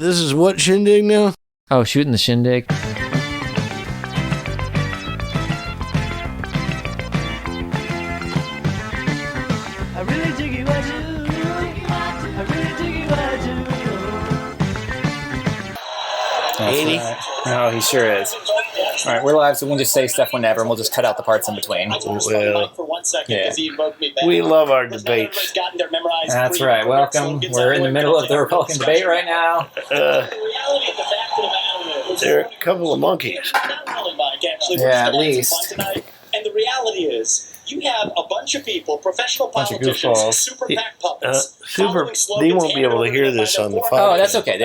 This is what Shindig now? Oh, shooting the Shindig. I really dig you, I do. I really dig you, I do. That's right. No, he sure is. All right, we're live, so we can just say stuff whenever, and we'll just cut out the parts in between. Well, Yeah. we love our debates. That's right. Welcome. We're in the middle of the Republican debate right now. They're a couple of monkeys. Yeah, at least. And the reality is, you have a bunch of people, professional Bunch of politicians, goofballs. super PAC puppets. They won't be able to hear this on the phone. Oh, that's okay.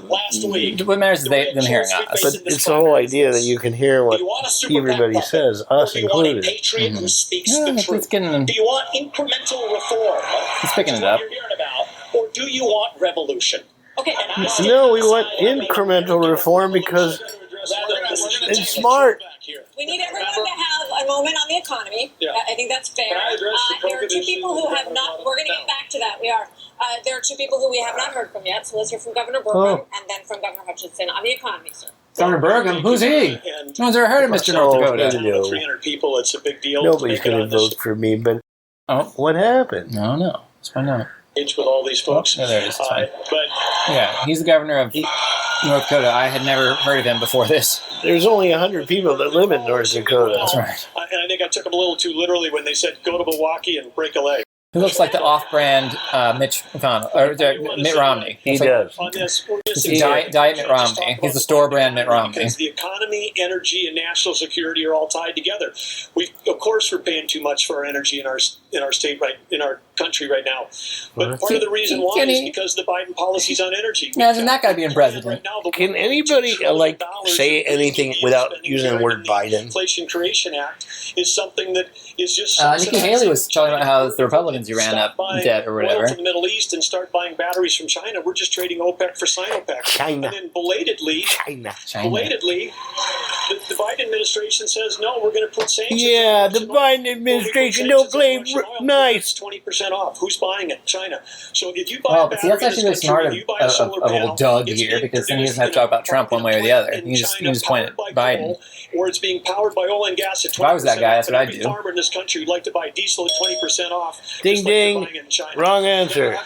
Last week, What matters is them hearing us. But it's the whole idea that you can hear what everybody says, us do you want a included. patriot who speaks Yeah, the it's truth? getting. Do you want incremental reform? He's picking Which is it up. what you're hearing about, or do you want revolution? Okay, and I say No, we want incremental reform because it's smart. We need everyone to have a moment on the economy. Yeah. I think that's fair. Can I address the There are two COVID people issue? who have not. We're going to get back to that. We are. There are two people who we have not heard from yet. So let's hear from Governor Burgum Oh. and then from Governor Hutchinson on the economy, sir. Governor Burgum, who's he? And No one's ever heard of Mr. North Oh, Dakota. no. 300 people, it's a big deal. Nobody's to make it going on to this vote for me, but Oh, what happened? no. Let's find out. stage with all these folks. Oh, there it is. It's fine. But Yeah, he's the governor of North Dakota. I had never heard of him before this. There's only 100 people that live in North Dakota. That's right. and I think I took them a little too literally when they said go to Milwaukee and break a leg. He looks like the off-brand Mitch McConnell, or Mitt Romney. He Looks like- does. On this, we're He's missing Diet Mitt Romney. He's the store-brand Mitt Romney. because the economy, energy, and national security are all tied together. We, of course, we're paying too much for our energy in our state in our country right now. But part of the reason why is because the Biden policies on energy. Imagine that guy being president. Right now, the Can $1.2 anybody trillion say anything without using the word Biden? Inflation Creation Act is something that is just. Nikki Haley was talking about how it's the Republicans who ran up debt or Oil whatever. from the Middle East and start buying batteries from China. We're just trading OPEC for Sinopec. China. And then belatedly, China. the Biden administration says no. We're going to put sanctions. Yeah, on the Russian Biden oil. administration Well, we don't put play sanctions on Russian oil. nice. 20% off. Who's buying it? China. So if you buy Well, a but see, that's battery in actually really this smart country, of you buy a solar panel, old Doug it's here, being because then he doesn't have to produced talk about Trump one way or the other. in You just China, point at powered by Biden. coal, or it's being powered by oil and gas at 20%. If I was that guy, that's what I'd Every do. farmer in this country would like to buy diesel at 20% off. Ding, just like they're ding. buying it in China. Wrong answer.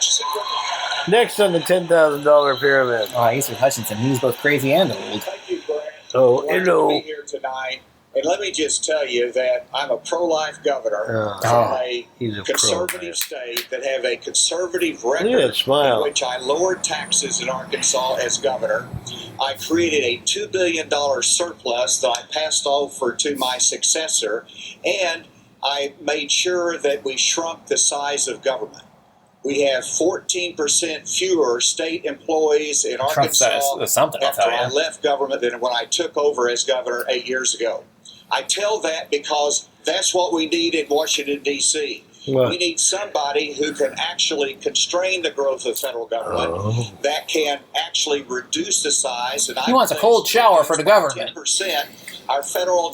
Next on the $10,000 pyramid. Oh, Asa Hutchinson. He's both crazy and old. Thank you, Greg. Oh, Glad to hello. be here tonight. And let me just tell you that I'm a pro-life governor Oh, from a he's a conservative pro-life. state that have a conservative Look at that record in smile. which I lowered taxes in Arkansas as governor. I created a $2 billion surplus that I passed over to my successor, and I made sure that we shrunk the size of government. We have 14% fewer state employees in Trump Arkansas says something, I'll after tell I you. left government than when I took over as governor 8 years ago. I tell that because that's what we need in Washington, D.C. What? We need somebody who can actually constrain the growth of the federal government, that can actually reduce the size. And He wants a cold shower for the government. 10%. Our federal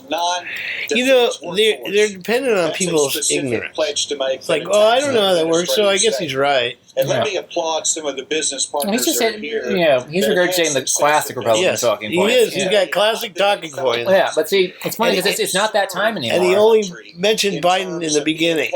You know, non-defense they're dependent on That's a people's specific ignorance. pledge to make. It's like, oh, I don't know how that works, so I guess he's right. And let Yeah. me applaud some of the business Well, partners he's just that are saying, here. he's that regurgitating have the success classic in Republican Yes, talking he points. is. He's Yeah. got classic talking points. Yeah, but see, it's funny And because it's not that time anymore. And he only mentioned Biden in the beginning.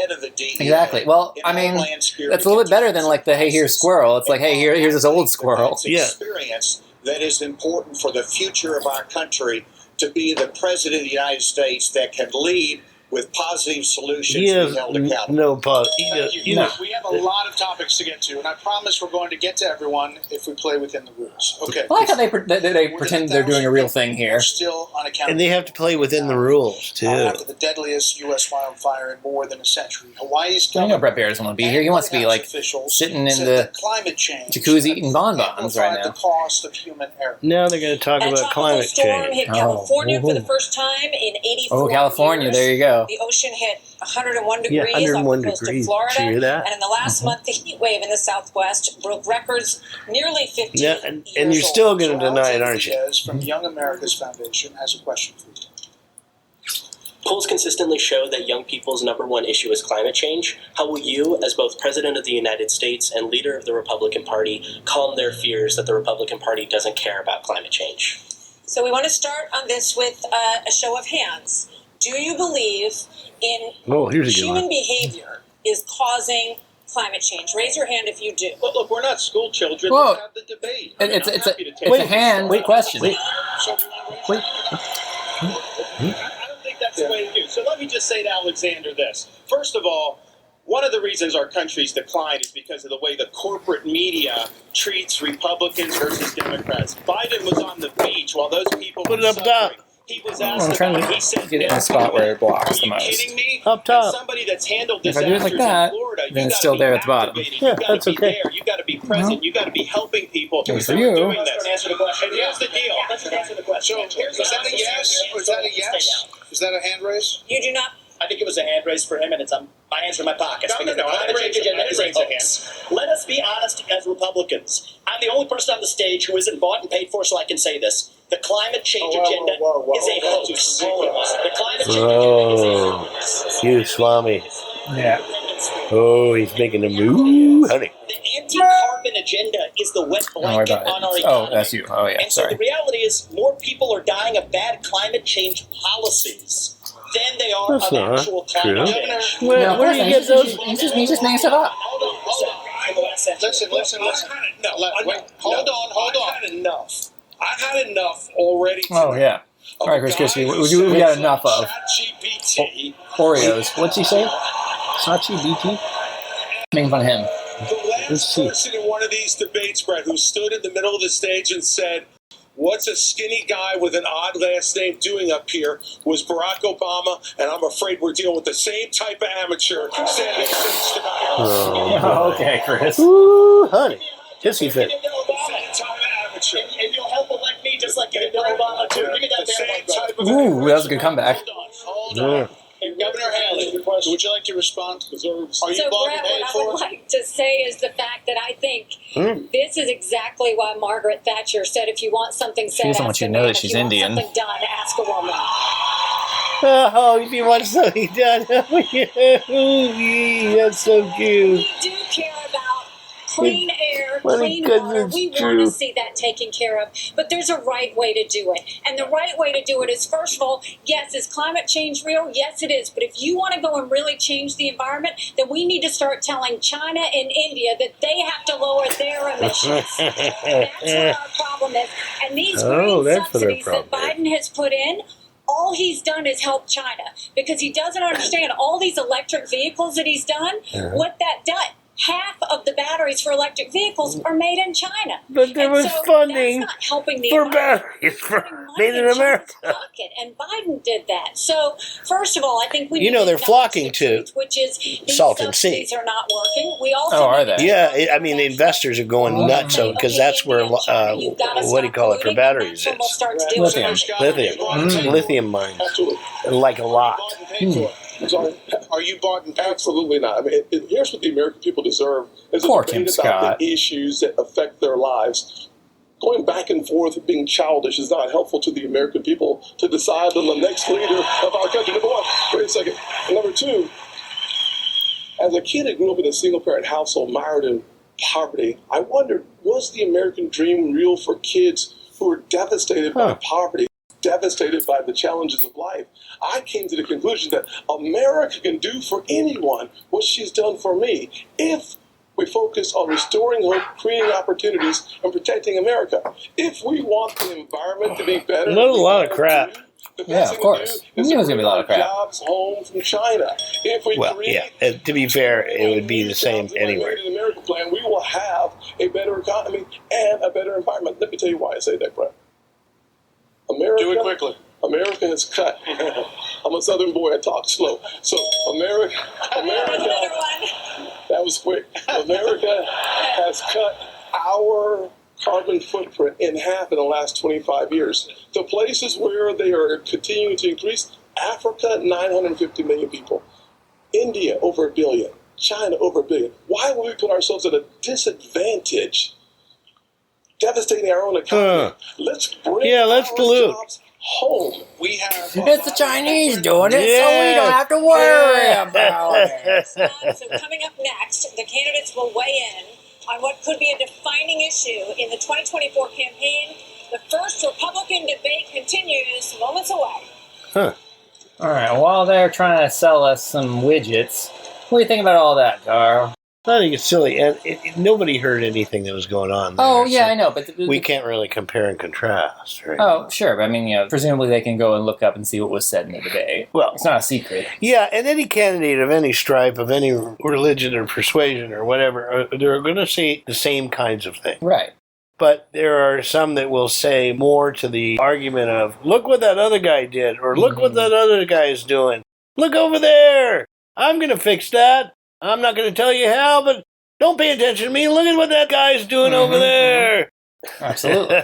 Exactly. Well, I mean, that's a little bit better than like the hey, here's squirrel. It's like, hey, here's this old squirrel. Yeah. Experience that is important for the future of our country to be the president of the United States that can lead with positive solutions He to has be held accountable. no pos. Thank you. No. We have a lot of topics to get to, and I promise we're going to get to everyone if we play within the rules. Okay. I like how they pretend they're doing a real thing here. We're still unaccounted. And they have to play within the rules, too. After the deadliest U.S. wildfire in more than a century, Hawaii's I know Brett Baer doesn't want to be here. He wants to be like sitting in the climate change jacuzzi eating bonbons right now. The cost of human error. Now they're going to talk And a about tropical climate storm change. hit Oh. California for the Ooh. first time in 84 Oh, California, years. there you go. The ocean hit 101 Yeah, degrees 101 off the coast degrees. of Florida. Did you hear that? And in the last month, the heat wave in the Southwest broke records nearly 15 Yeah, and years you're old. still going to So deny it, Alton aren't you? Diaz from Young America's Foundation has a question for you. Polls consistently show that young people's number one issue is climate change. How will you, as both President of the United States and leader of the Republican Party, calm their fears that the Republican Party doesn't care about climate change? So we want to start on this with a show of hands. Do you believe in human behavior is causing climate change? Raise your hand if you do. But look, we're not school children. Whoa. Let's have the debate. It's a hand question. I don't think that's the way to do. So let me just say to Alexander this. First of all, one of the reasons our country's declined is because of the way the corporate media treats Republicans versus Democrats. Biden was on the beach while those people were suffering. He was asked I'm trying he said, to get in a spot where it blocks the most. Are you kidding me? Up top. As somebody that's handled If I do it like disasters that, in Florida, then you it's gotta still be there at the bottom. activated. Yeah, You gotta that's be okay. there. You got to be present. You got to be helping people. For So you. we're doing this. Answer the question. And here's the deal. So, is that a yes? Is that a yes? Is that a hand raise? You do not. I think it was a hand raise for him, and it's my hands are in my pockets. No, because no, the no, climate change agenda is a raise a hand. hoax. Let us be honest as Republicans. I'm the only person on the stage who isn't bought and paid for, so I can say this. The climate change agenda is a hoax. The climate change agenda is a hoax. You, Swami. Yeah. Oh, he's making a move, honey. The anti-carbon agenda is the wet Don't worry blanket about on our it. economy. Oh, that's you. Oh, yeah. And so Sorry. the reality is more people are dying of bad climate change policies than they are That's of not actual climate true. change. Where do you get those? He's just making stuff up. Listen. Hold on. I've had enough. I've had enough already. Oh, yeah. All right, Chris Christie, we got enough of ChatGPT. Oreos. What's he say? Sachi BT? Making fun of him. The last person in one of these debates, Brett, who stood in the middle of the stage and said, "What's a skinny guy with an odd last name doing up here?" was Barack Obama, and I'm afraid we're dealing with the same type of amateur standing stage tonight. Oh, okay, Chris. Ooh, honey. Hissy fit. Same type of amateur. And you'll help elect me just like you did to Obama, too. Give me that The damn same mic, type of Ooh, amateur. that was a good comeback. Hold on. And Governor Haley, would you like to respond? Are you So, bought and Brett, paid what I for? would like to say is the fact that I think this is exactly why Margaret Thatcher said, if you want something said, She doesn't ask want you a to know man. that If she's you want Indian. something done, ask a woman. Oh, if you want something done. That's so cute. We do care about clean air, Well, clean because water. it's We want true. to see that taken care of. But there's a right way to do it. And the right way to do it is, first of all, yes, is climate change real? Yes, it is. But if you want to go and really change the environment, then we need to start telling China and India that they have to lower their emissions. That's what our problem is. And these green that's what their subsidies that problem Biden has put in, all he's done is help China because he doesn't understand all these electric vehicles that he's done, what that does. Half of the batteries for electric vehicles are made in China. But there And was so funding that's not helping the for environment. batteries for Putting money made in China's America. pocket, and Biden did that. So, first of all, I think we You need know, to they're acknowledge flocking the to truth, which is these Salton Sea. subsidies are not working. We also Oh, are need to they? Yeah, I mean, the investors are going nuts because that's where, what do you call it, for batteries We'll is. start to deal with Lithium. it. Lithium mines. Absolutely. Like a lot. Sorry. Are you bought and paid for? Absolutely not. I mean, here's what the American people deserve: is a Poor debate Tim about Scott. the issues that affect their lives. Going back and forth and being childish is not helpful to the American people to decide on the next leader of our country. Number one, wait a second. And number two, as a kid that grew up in a single-parent household mired in poverty, I wondered, was the American dream real for kids who were devastated by poverty, devastated by the challenges of life? I came to the conclusion that America can do for anyone what she's done for me if we focus on restoring hope, creating opportunities, and protecting America. If we want the environment to be better, Not a lot of crap. the best Yeah, thing of course. to do is You know there's gonna be a lot of bring crap. jobs home from China. If we Well, create yeah. To be fair, it would be the same jobs in my anywhere. Made in America plan, we will have a better economy and a better environment. Let me tell you why I say that, Brett. America, Do it quickly. America has cut. I'm a Southern boy. I talk slow. So America. Another one. That was quick. America has cut our carbon footprint in half in the last 25 years. The places where they are continuing to increase: Africa, 950 million people; India, over 1 billion; China, over 1 billion. Why would we put ourselves at a disadvantage, devastating our own economy? Let's bring Yeah, let's our dilute. jobs home. We have. It's the Chinese doing it, so we don't have to worry about it. So coming up next, the candidates will weigh in on what could be a defining issue in the 2024 campaign. The first Republican debate continues moments away. Huh. All right, while they're trying to sell us some widgets, what do you think about all that, Garr? I think it's silly, and nobody heard anything that was going on there. Oh, yeah, so I know, but... we can't really compare and contrast, right? Oh, sure, but I mean, presumably they can go and look up and see what was said in the debate. Well, it's not a secret. Yeah, and any candidate of any stripe, of any religion or persuasion or whatever, they're going to say the same kinds of things. Right. But there are some that will say more to the argument of, look what that other guy did, or look what that other guy is doing. Look over there. I'm going to fix that. I'm not going to tell you how, but don't pay attention to me. Look at what that guy's doing over there. Absolutely.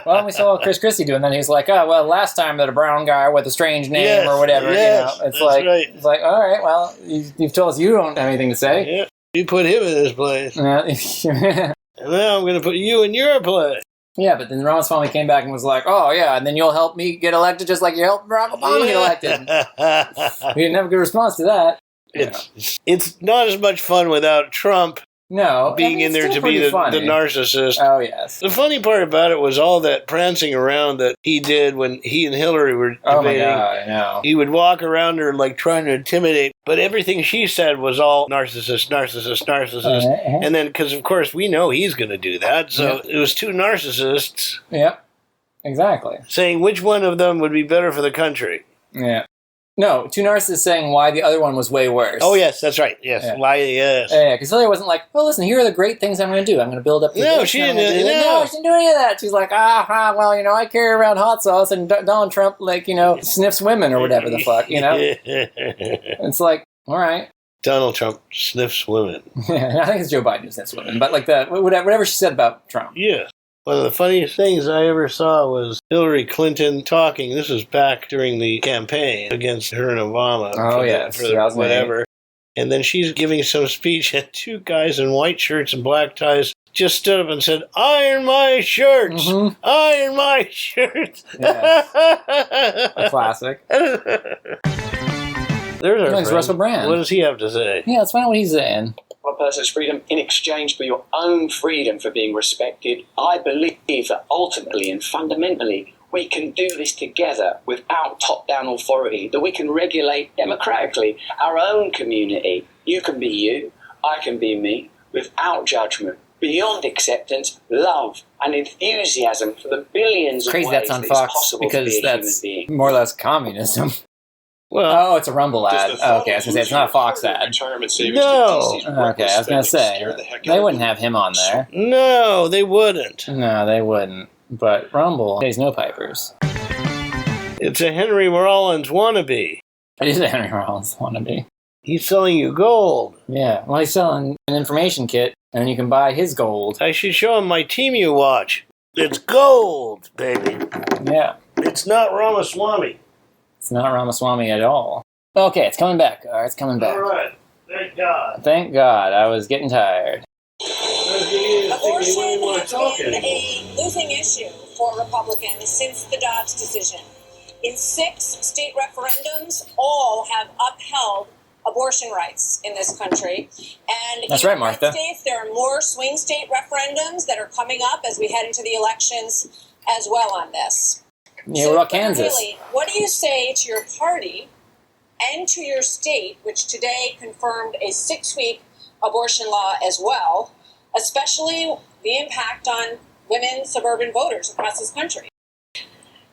Well, we saw Chris Christie doing that. He's like, oh, well, last time that a brown guy with a strange name or whatever, yes, it's like, right. It's like, all right, well, you've told us you don't have anything to say. Yeah, you put him in his place. And now I'm going to put you in your place. Yeah, but then Ramaswamy came back and was like, oh, yeah, and then you'll help me get elected just like you helped Barack Obama get elected. We didn't have a good response to that. It's not as much fun without Trump being in there to be the narcissist. Oh, yes. The funny part about it was all that prancing around that he did when he and Hillary were debating. Oh, my God, I know. He would walk around her like trying to intimidate, but everything she said was all narcissist. And then, because of course we know he's going to do that, so it was two narcissists. Yep, exactly. Saying which one of them would be better for the country. Yeah. No, two narcissists saying why the other one was way worse. Oh, yes, that's right. Yes. Yeah. Why, yes. Yeah, because Hillary wasn't like, well, listen, here are the great things I'm going to do. I'm going to build up the... No, she didn't. No, she didn't do any of that. She's like, well, I carry around hot sauce and Donald Trump, sniffs women or whatever the fuck, It's like, all right. Donald Trump sniffs women. I think it's Joe Biden who sniffs women, but whatever she said about Trump. Yeah. One of the funniest things I ever saw was Hillary Clinton talking. This was back during the campaign against her and Obama. Oh, yeah. For whatever. And then she's giving some speech, and two guys in white shirts and black ties just stood up and said, "Iron my shirts! Mm-hmm. Iron my shirts!" Yes. A classic. There's our friend. Russell Brand. What does he have to say? Yeah, let's find out what he's saying. A person's freedom in exchange for your own freedom for being respected. I believe that ultimately and fundamentally we can do this together without top-down authority, that we can regulate democratically our own community. You can be you, I can be me, without judgment, beyond acceptance, love and enthusiasm for the billions of ways that's on that Fox it's possible because to be a that's human being. more or less communism. Well, it's a Rumble ad. Okay, I was going to say, it's not a Fox ad. No. Okay, I was going to say, they wouldn't have him on there. No, they wouldn't. No, they wouldn't. But Rumble pays no pipers. It's a Henry Rollins wannabe. It is a Henry Rollins wannabe. He's selling you gold. Yeah, well, he's selling an information kit, and then you can buy his gold. I should show him my Temu watch. It's gold, baby. Yeah. It's not Ramaswamy. It's not Ramaswamy at all. Okay, it's coming back. All right, it's coming back. All right. Thank God. Thank God. I was getting tired. Abortion has been a losing issue for Republicans since the Dobbs decision. In 6 state referendums, all have upheld abortion rights in this country. And that's in right, the Martha. United States, there are more swing state referendums that are coming up as we head into the elections as well on this. Yeah, what about Kansas? Really, what do you say to your party and to your state, which today confirmed a 6-week abortion law as well, especially the impact on women suburban voters across this country?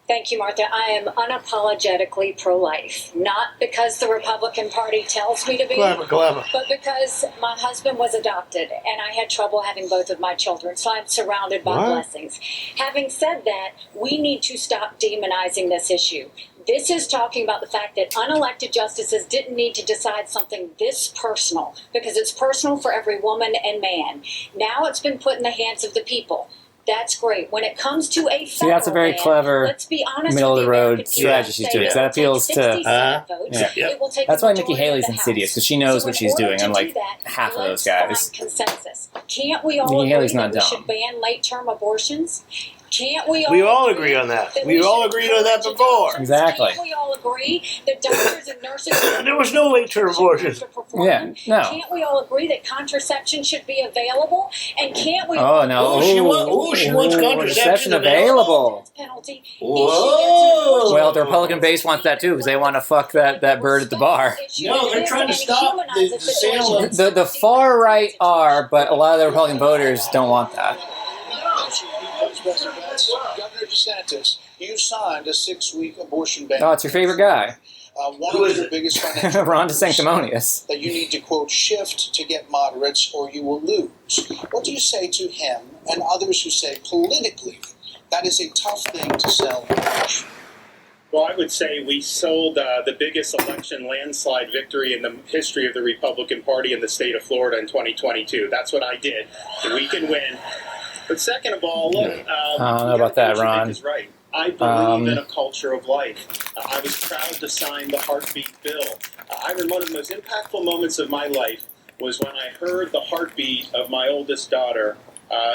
Thank you, Martha. I am unapologetically pro-life, not because the Republican Party tells me to be, but because my husband was adopted and I had trouble having both of my children, so I'm surrounded by blessings. Having said that, we need to stop demonizing this issue. This is talking about the fact that unelected justices didn't need to decide something this personal, because it's personal for every woman and man. Now it's been put in the hands of the people. That's great. When it comes to a federal that's a very clever let's be honest, middle-of-the-road strategy she's doing. That appeals to... That's why Nikki Haley's insidious, because she knows what she's doing, unlike half of those guys. Consensus. Can't we all Nikki agree Haley's that not we dumb. should ban late-term abortions? Can't we all? We all agree on that. We all agreed on that before. Exactly. Can't we all agree that doctors and nurses? There was no late-term abortion. Yeah, no. Can't we all agree that contraception should be available? And can't we? Oh no! She wants contraception available. Penalty. Whoa! Well, the Republican base wants that too because they want to fuck that bird at the bar. No, they're trying to stop the sale of... The far right are, but a lot of the Republican voters don't want that. Governor DeSantis, you signed a 6-week abortion ban. Oh, it's your favorite guy. One of your biggest financial Ron DeSanctimonious. that you need to, quote, shift to get moderates or you will lose. What do you say to him and others who say politically that is a tough thing to sell? Well, I would say we sold the biggest election landslide victory in the history of the Republican Party in the state of Florida in 2022. That's what I did. We can win. But second of all, look, I don't know about that, Ron. Is right. I believe in a culture of life. I was proud to sign the heartbeat bill. I remember one of the most impactful moments of my life was when I heard the heartbeat of my oldest daughter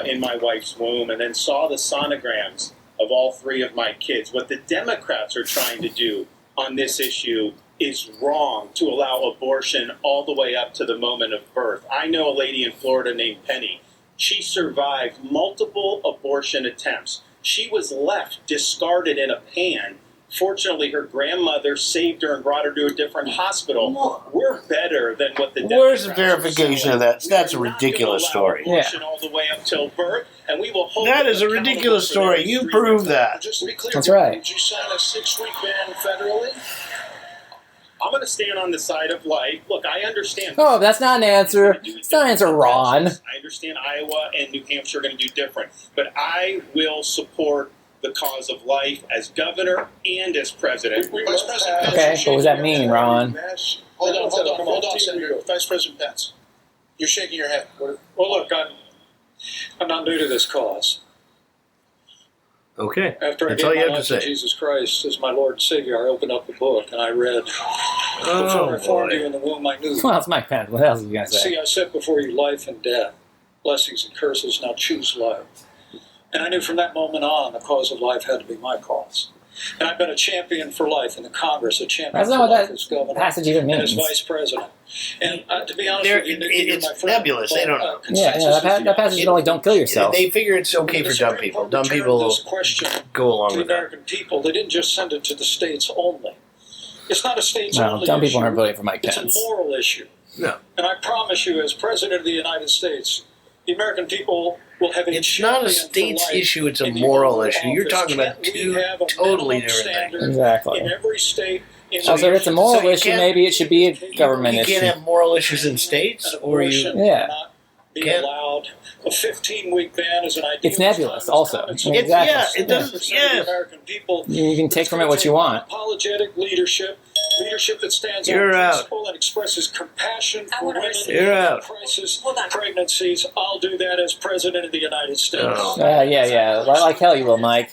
in my wife's womb and then saw the sonograms of all 3 of my kids. What the Democrats are trying to do on this issue is wrong, to allow abortion all the way up to the moment of birth. I know a lady in Florida named Penny. She survived multiple abortion attempts. She was left discarded in a pan. Fortunately, her grandmother saved her and brought her to a different hospital. We're better than what the Where's the verification of that? That's a ridiculous story. Abortion all the way up till birth, and we will hold that is a ridiculous story. You proved that. Just to be clear, That's right. Did you sign a 6-week ban federally? I'm going to stand on the side of life. Look, I understand. Oh, that's not an answer. It's not an answer, Ron. I understand Iowa and New Hampshire are going to do different. But I will support the cause of life as governor and as president. Vice President Pence, Okay, what does that mean, Ron? Hold on, Senator. Vice President Pence. You're shaking your head. Well, look, I'm not new to this cause. Okay, After I that's gave all you my have to life to say. Jesus Christ as my Lord and Savior, I opened up the book and I read, before I formed you in the womb, I knew. Well, it's Mike Pence. What else are you going to say? See, I set before you life and death, blessings and curses, now choose life. And I knew from that moment on, the cause of life had to be my cause. And I've been a champion for life in the Congress, a champion That's for not what life that as governor passage even and as means. vice president. And to be honest with you, Nikki, you're it's my friend, nebulous. They don't know. Yeah, that passage is only don't kill yourself. They figure it's okay for dumb people. Dumb people go along to the with that. American people. They didn't just send it to the states only. It's not a states No, only dumb people issue. aren't voting for Mike It's Pence. a moral issue. No. And I promise you, as President of the United States, the American people will have a It's not a champion states for life issue, it's a in the moral Oval issue. You're Office. talking about Can't we two have a totally minimum different standard things. Exactly. in every state? Also, if it's a moral So you issue, can't- maybe it should be a government You issue. can't have moral issues in states, or you... Yeah. Not be Can't- allowed. A 15-week ban is an idea. It's nebulous, also. Exactly. Yeah, it doesn't... Yeah. American people. You can take from it what you want. Apologetic leadership that stands You're on out. principle and expresses compassion I for wanna women receive- You're in out. crisis Hold on. pregnancies. I'll do that as President of the United States. Oh. Yeah. Like hell you will, Mike.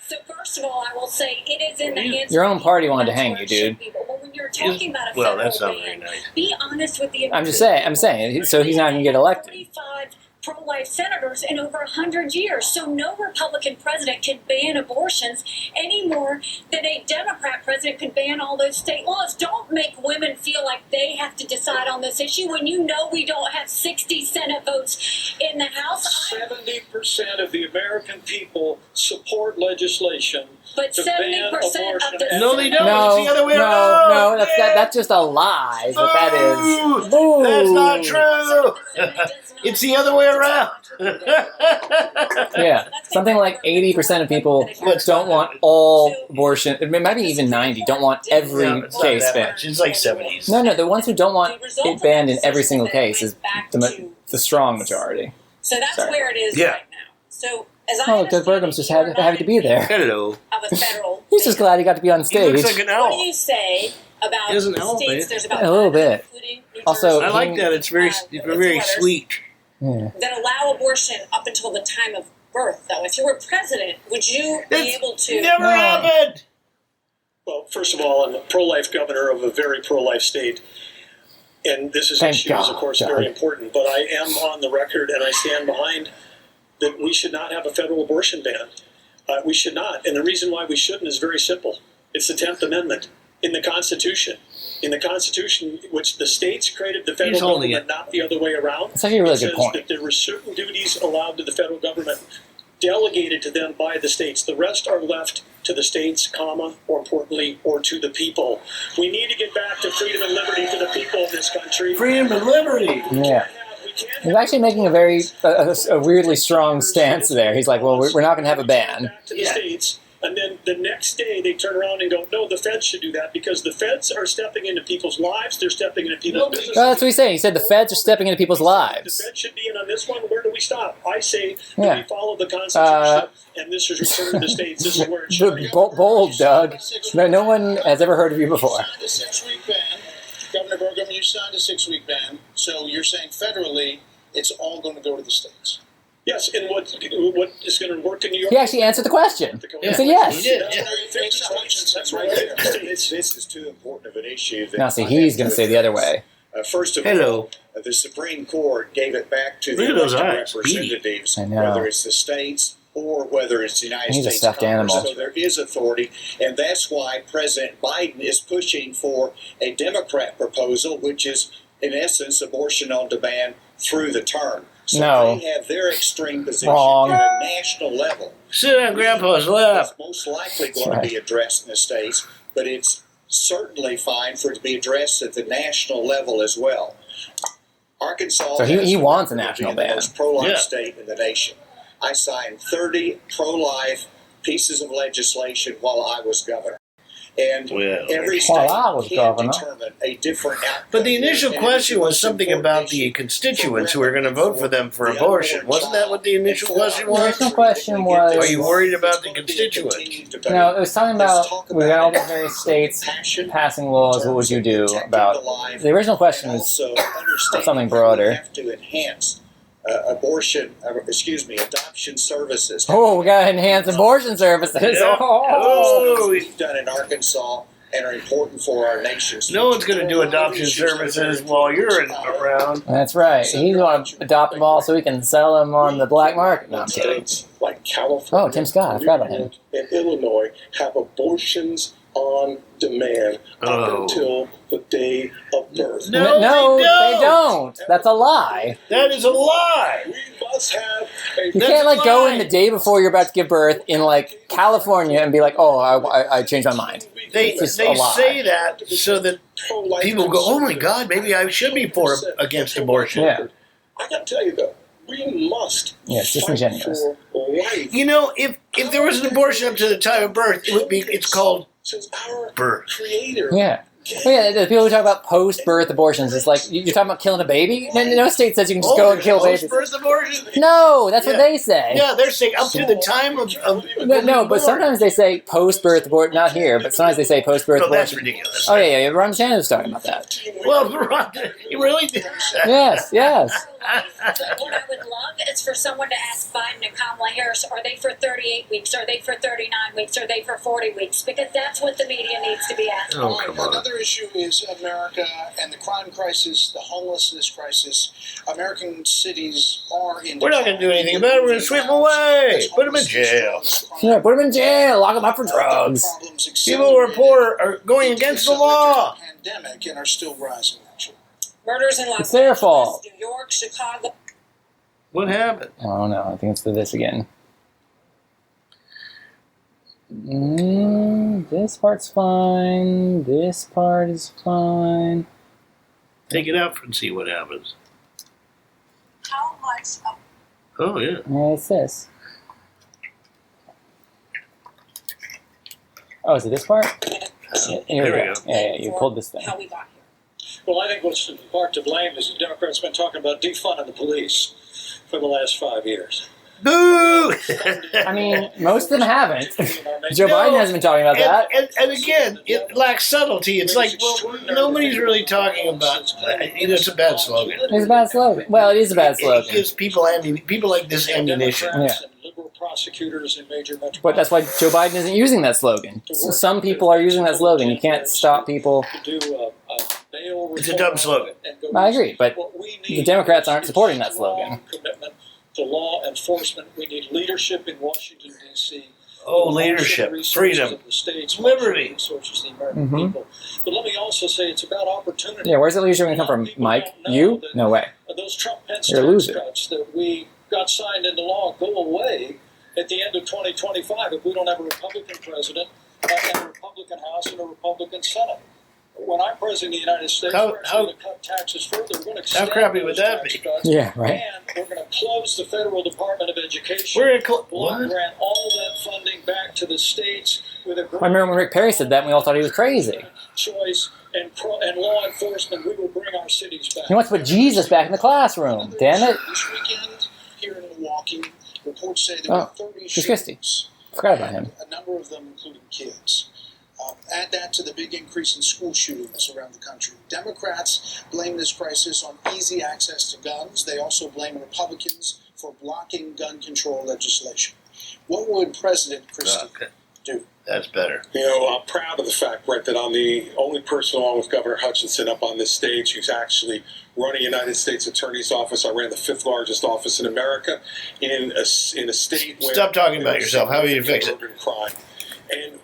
So first of all, I will say it is in the hands. Your own party wanted to That's hang where you, it should dude. be. But when you're talking about a Well, federal that's not ban, very nice. be honest with the. I'm saying, so he's not going to get elected. 45 pro-life senators in over 100 years. So no Republican president can ban abortions any more than a Democrat president could ban all those state laws. Don't make women feel like they have to decide on this issue when you know we don't have 60 Senate votes in the House. 70% of the American people support legislation But to 70% ban of abortion. the No, they don't. No, It's the other way around. no, that's just a lie. Is what that is. Boo! That's not Boo. true. It's the other way around. Yeah, something like 80% of people don't want all abortion. It might be even 90. Don't want every No, it's not case that banned. much. It's like 70s. No, the ones who don't want it banned in every single case is the strong majority. So that's Sorry. where it is Yeah. right now. So as I Oh, Doug Burgum's just happy to be there. Hello. of a federal He's just glad he got to be on He stage. looks like an What do owl. you say about He has an owl states? face. There's about A little bit. including New Also, Jersey, I like that. It's very, very letters sweet. Yeah. that allow abortion up until the time of birth. Though, if you were president, would you be It's able to? never happened. Well, first of all, I'm a pro-life governor of a very pro-life state, and this is Thank issue is, of God, course, God. very important. But I am on the record, and I stand behind that we should not have a federal abortion ban. We should not. And the reason why we shouldn't is very simple. It's the 10th Amendment in the Constitution. In the Constitution, which the states created the federal government, not the other way around. That's actually a really good point. That there were certain duties allowed to the federal government, delegated to them by the states. The rest are left to the states, comma, more importantly, or to the people. We need to get back to freedom and liberty for the people of this country. Freedom and liberty. Yeah. He's actually making a very a weirdly strong stance there. He's like, well, we're not going to have a ban. Back to the states, and then the next day they turn around and go, no, the feds should do that because the feds are stepping into people's lives. They're stepping into people's business. Well, that's what he's saying. He said the feds are stepping into people's lives. The feds should be in on this one. Where do we stop? I say that we follow the Constitution, and this is returned to the states. This is where it should be. Bold, Doug. No one has ever heard of you before. You signed a 6-week ban. Governor Burgum, you signed a 6-week ban. So you're saying federally it's all going to go to the states. Yes, and what is going to work in New York? He actually answered the question. He said yes. He did. That's right. This is too important of an issue. Now, see, he's going to say the other way. First of all, the Supreme Court gave it back to the elected representatives, whether it's the states or whether it's the United States Congress. So there is authority, and that's why President Biden is pushing for a Democrat proposal, which is, in essence, abortion on demand through the term. So they have their extreme position at a national level. Sit on Grandpa's lap. It's most likely going to be addressed in the states, but it's certainly fine for it to be addressed at the national level as well. Arkansas. So he wants a national ban. The most pro-life state in the nation. I signed 30 pro-life pieces of legislation while I was governor. And every state can determine a different outcome. But the initial question was something about the constituents who are going to vote for them for abortion. Wasn't that what the initial question was? The initial question was... Are you worried about the constituents? No, it was talking about, we got all these various states passing laws, what would you do about... The original question was something broader. Have to enhance adoption services. Oh, we got to enhance abortion services. We've done in Arkansas and are important for our nation's. No one's going to do adoption services while you're around. That's right. He's going to adopt them all so he can sell them on the black market. No, I'm kidding. Like California, Tim Scott, I forgot about him. And Illinois have abortions on demand up until the day of birth. No, they don't. That's a lie. That is a lie. We must have You can't go in the day before you're about to give birth in California and be like, oh, I changed my mind. They say that so that people go, oh my God, maybe I should be against abortion. Yeah. I got to tell you though, we must. Yeah, it's disingenuous. You know, if there was an abortion up to the time of birth, it's called birth. Creator. Yeah. Well, yeah, the people who talk about post-birth abortions, it's like, you're talking about killing a baby? No state says you can just go and kill babies. Post-birth abortion? No, that's what they say. Yeah, they're saying up to the time of No, but sometimes they say post-birth abortion, not here, but sometimes they say post-birth abortion. That's ridiculous. Oh, yeah, Ron DeSantis was talking about that. Well, Ron, he really did. Yes. What I would love is for someone to ask Biden and Kamala Harris, are they for 38 weeks? Are they for 39 weeks? Are they for 40 weeks? Because that's what the media needs to be asking. Oh, come on. Another issue is America and the crime crisis, the homelessness crisis. American cities are in. We're not going to do anything about it. We're going to sweep them away. Put them in jail. Yeah, put them in jail. Lock them up for drugs. People who are poor are going against the law. Pandemic and are still rising. Murders in Los It's their fault. New York, Chicago. What happened? I don't know. I think it's for this again. This part's fine. This part is fine. Take it out and see what happens. How much of... Oh, yeah. Yeah, it's this. Oh, is it this part? Here we go. Yeah, you pulled this thing. How we got here. Well, I think what's in part to blame is the Democrats have been talking about defunding the police for the last 5 years. Boo! I mean, most of them haven't. Joe Biden hasn't been talking about that. And again, it lacks subtlety. It's like, well, nobody's really talking about. It's a bad slogan. It's a bad slogan. Well, it is a bad slogan. It gives people like this ammunition. Yeah. Liberal prosecutors in major metropolitan. But that's why Joe Biden isn't using that slogan. So some people are using that slogan. You can't stop people. It's a dumb slogan. I agree, but the Democrats aren't supporting that slogan. Commitment to law enforcement. We need leadership in Washington, D.C. leadership, freedom, liberty. Resources the American people. But let me also say it's about opportunity. Yeah, where's the leadership going to come from, Mike? You? No way. Those Trump-Pence You're a tax loser. cuts that we got signed into law go away at the end of 2025 if we don't have a Republican president and a Republican House and a Republican Senate. When I'm president of the United States, we're actually going to cut taxes further. We're going to extend how crappy would those that tax be? cuts, Yeah, right. And we're going to close the Federal Department of Education. We're going We'll to grant all that funding back to the states with a great I remember when Rick Perry said that, and we all thought he was crazy. choice and law enforcement. We will bring our cities back. He wants to put Jesus back in the classroom. Damn it. This weekend here in Milwaukee, reports say there Oh, were 30 Chris Christie. shootings. Forgot about him. A number of them including kids. Add that to the big increase in school shootings around the country. Democrats blame this crisis on easy access to guns. They also blame Republicans for blocking gun control legislation. What would President Christie do? That's better. You know, I'm proud of the fact, Brett, that I'm the only person along with Governor Hutchinson up on this stage who's actually running United States Attorney's Office. I ran the 5th largest office in America in a state where... Stop talking about yourself. How will you fix it? Crime. And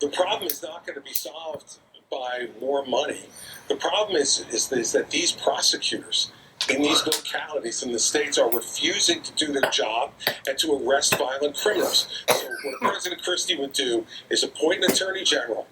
the problem is not going to be solved by more money. The problem is that these prosecutors in these localities in the states are refusing to do their job and to arrest violent criminals. So what President Christie would do is appoint an attorney general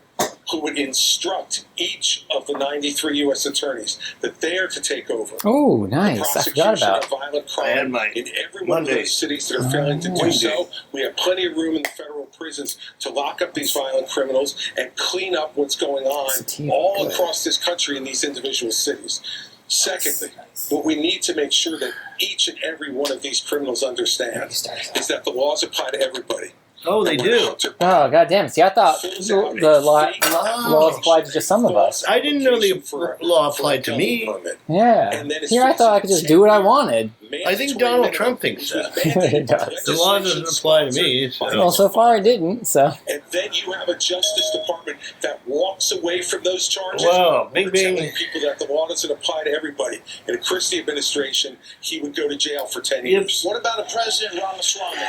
who would instruct each of the 93 U.S. attorneys that they are to take over. Oh, nice. The I forgot prosecution about of violent crime in every one of those cities that are failing to do so. We have plenty of room in the federal prisons to lock up these violent criminals and clean up what's going on all across this country in these individual cities. Secondly, what we need to make sure that each and every one of these criminals understand is that the laws apply to everybody. Oh, they do. Oh, goddamn. See, I thought the laws applied to just some of us. I didn't know the law applied to me. Yeah. Here I thought I could just do what I wanted. I think Donald Trump thinks that. It does. The law doesn't apply to me. So. Well, so far it didn't, so. And then you have a Justice Department that walks away from those charges. Wow, bing, bing. Telling people that the law doesn't apply to everybody. In a Christie administration, he would go to jail for 10 years. What about a President Ramaswamy?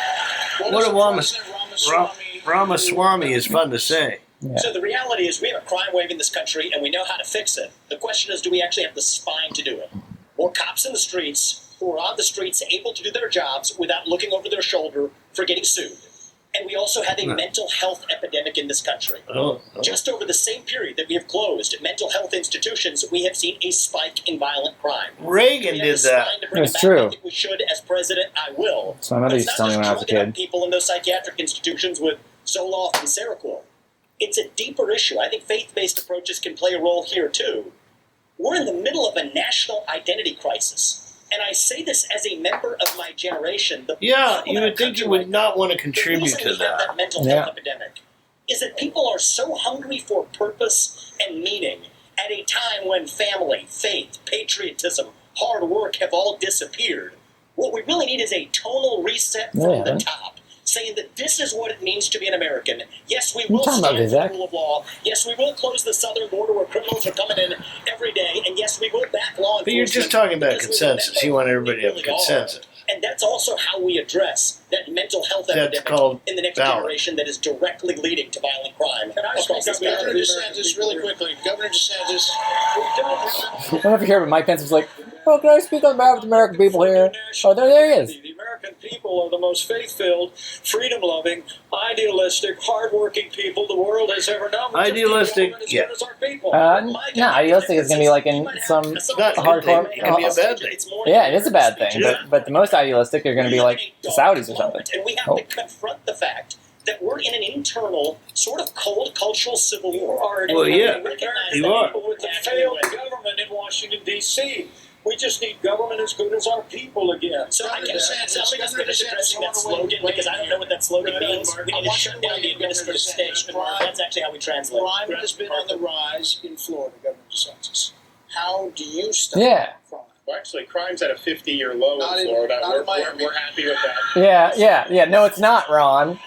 Ramaswamy is fun to say. Yeah. So the reality is we have a crime wave in this country and we know how to fix it. The question is, do we actually have the spine to do it? More cops in the streets who are on the streets able to do their jobs without looking over their shoulder for getting sued. And we also have a mental health epidemic in this country. Just over the same period that we have closed mental health institutions, we have seen a spike in violent crime. Reagan did that. That's true. I think we should, as president, I will. So my mother used to tell me when I was a kid. People in those psychiatric institutions with Zoloft and Seroquel. It's a deeper issue. I think faith-based approaches can play a role here, too. We're in the middle of a national identity crisis. And I say this as a member of my generation. Yeah, you would think you would not want to contribute to that mental health epidemic is that people are so hungry for purpose and meaning at a time when family, faith, patriotism, hard work have all disappeared. What we really need is a tonal reset from the top, saying that this is what it means to be an American. Yes, we will stand for the rule of law. Yes, we will close the southern border where criminals are coming in every day. And yes, we will back law enforcement. But you're just talking about consensus. You want everybody to have consensus. And that's also how we address that mental health epidemic in the next generation that is directly leading to violent crime. And I Governor DeSantis, really quickly. Governor DeSantis. I don't know if you heard, but Mike Pence was like, "Oh, can I speak on behalf of the American people here?" Oh, there he is. The American people are the most faith-filled, freedom-loving, idealistic, hard-working people the world has ever known. Idealistic, yeah. No, idealistic is going to be like in some hardcore. It can be a bad thing. Yeah, it is a bad thing. But the most idealistic are going to be like the Saudis or something. And we have to confront the fact that we're in an internal, sort of cold cultural civil war. Well, yeah, you are. With the failed government in Washington, D.C. We just need government as good as our people again. So I can finish addressing that slogan because I don't know what that slogan means. We need to shut down the administrative state. That's actually how we translate it. Crime has been on the rise in Florida, Governor DeSantis. How do you stop crime? Well, actually, crime's at a 50-year low in Florida. We're happy with that. Yeah. No, it's not, Ron.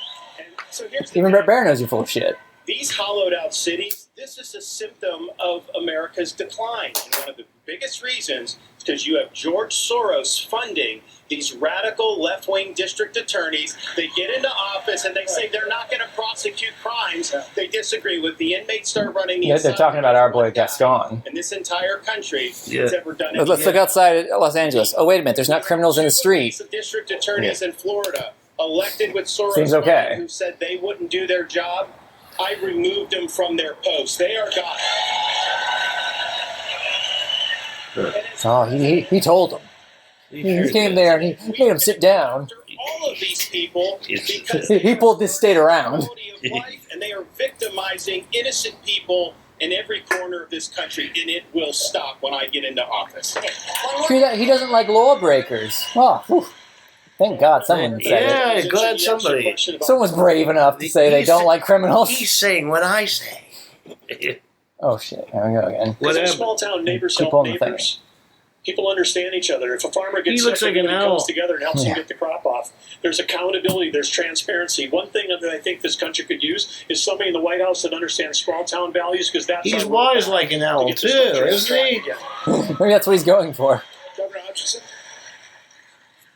So here's Even Brett Baer knows you're full of shit. These hollowed-out cities, This is a symptom of America's decline. And one of the biggest reasons is because you have George Soros funding these radical left-wing district attorneys. They get into office and they say they're not going to prosecute crimes they disagree with. The inmates start running the They're talking about our boy Gaston. And this entire country has ever done it. Let's look outside Los Angeles. Oh, wait a minute. There's not criminals in the street. The district attorneys in Florida elected with Soros Seems okay. who said they wouldn't do their job. I removed them from their posts. They are gone. Oh, he told them. He came there and he made him sit down. All of these people, because He pulled this state around. of life, and they are victimizing innocent people in every corner of this country, and it will stop when I get into office. He doesn't like lawbreakers. Oh, whew. Thank God someone said it. Yeah, glad somebody. Someone's brave enough to say they don't like criminals. He's saying what I say. Oh shit! Here we go again. Because in small town neighbors Keep help on the neighbors. People understand each other. If a farmer He gets looks sick, like an everybody owl. comes together and helps him get the crop off. There's accountability. There's transparency. One thing that I think this country could use is somebody in the White House that understands small town values, because that's He's our wise roadmap like an to owl get too, this country isn't he? strong. Maybe that's what he's going for. Governor Hutchinson?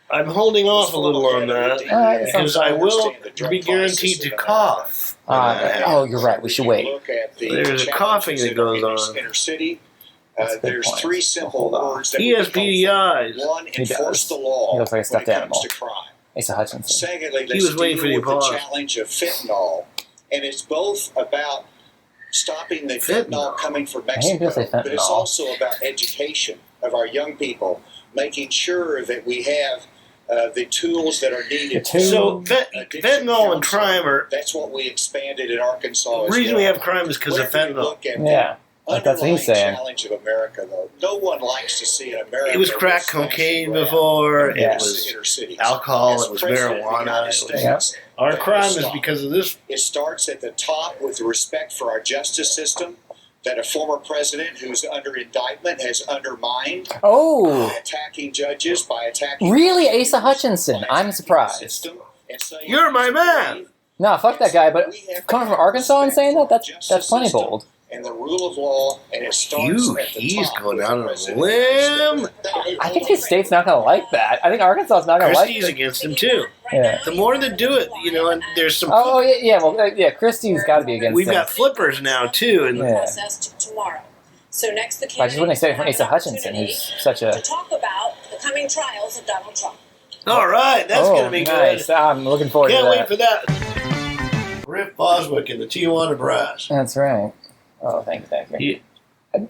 I'm holding off a little on that because I will be guaranteed to cough. Oh, you're right. We should wait. Look at the There's a coughing that goes on. Inner city. That's a good There's point. three simple words that He has PDIs. One, He enforce does. the law He looks like a when stuffed it comes animal. to crime. Asa Hutchinson. Secondly, He was waiting for the deal with the applause. challenge of fentanyl, and it's both about stopping the fentanyl coming from I hate people Mexico, say but it's fentanyl. also about education of our young people, making sure that we have the tools that are needed. So fentanyl and crime are. That's what we expanded in Arkansas. The as reason well. we have crime is because of Whenever you fentanyl. look at Yeah, the that's what he's underlying saying. challenge of America, though, no one likes to see an America. It was crack that's cocaine smashing before. around It Yeah. was inner cities. alcohol. As It was President of the marijuana. United It was, States, our that crime will is stop. because of this. It starts at the top with the respect for our justice system that a former president who's under indictment has undermined Oh, by attacking judges, by attacking really, Asa Hutchinson? I'm surprised. system, and saying You're my man. No, fuck that guy. But coming from Arkansas and saying that's plenty bold. and the rule of law, and it starts at the He's top going with out the on a president. limb. I think his state's not gonna like that. I think Arkansas is not gonna like Christie's it. against him too. Yeah. The more they do it, and there's some. Oh yeah. Well, yeah. Christie's got to be against We've him. got flippers now too, and Yeah. Processed tomorrow. So next, the I just wouldn't expect it from candidates Asa will have an Hutchinson, opportunity who's such a. to talk about the coming trials of Donald Trump. all right, that's Oh, gonna be nice. good. I'm looking forward Can't to wait that. for that. Rip Boswick and the Tijuana Brass. That's right. Oh, thank you. He-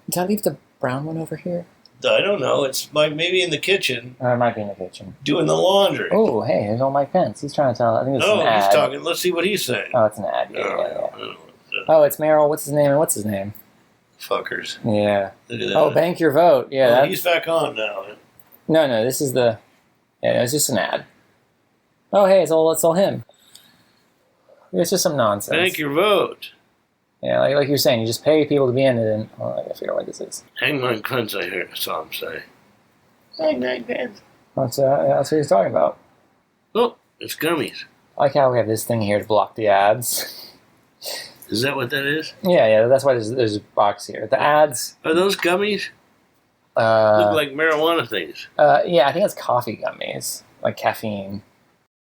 Did I leave the brown one over here? I don't know. It's like maybe in the kitchen It might be in the kitchen. doing the laundry. Oh, hey, here's old Mike Pence. He's trying to tell. I think it's Oh, an ad. he's talking. Let's see what he's saying. Oh, it's an ad. Yeah, Oh, yeah, I yeah. don't know. Oh, it's Merrill. What's his name? And what's his name? Fuckers. Yeah. Look at that. Oh, bank your vote. Yeah. Oh, That's, he's back on now. no. This is the. Yeah, it's just an ad. Oh, hey, it's all him. It's just some nonsense. Bank your vote. Yeah, like you're saying, you just pay people to be in it, and I gotta figure out what this is. Hang my Pence, I heard. I saw him say. Hang my Pence. That's what he's talking about. Oh, it's gummies. I like how we have this thing here to block the ads. Is that what that is? Yeah. That's why there's a box here. The ads. Are those gummies? Look Uh, like marijuana things. yeah, I think it's coffee gummies, like caffeine.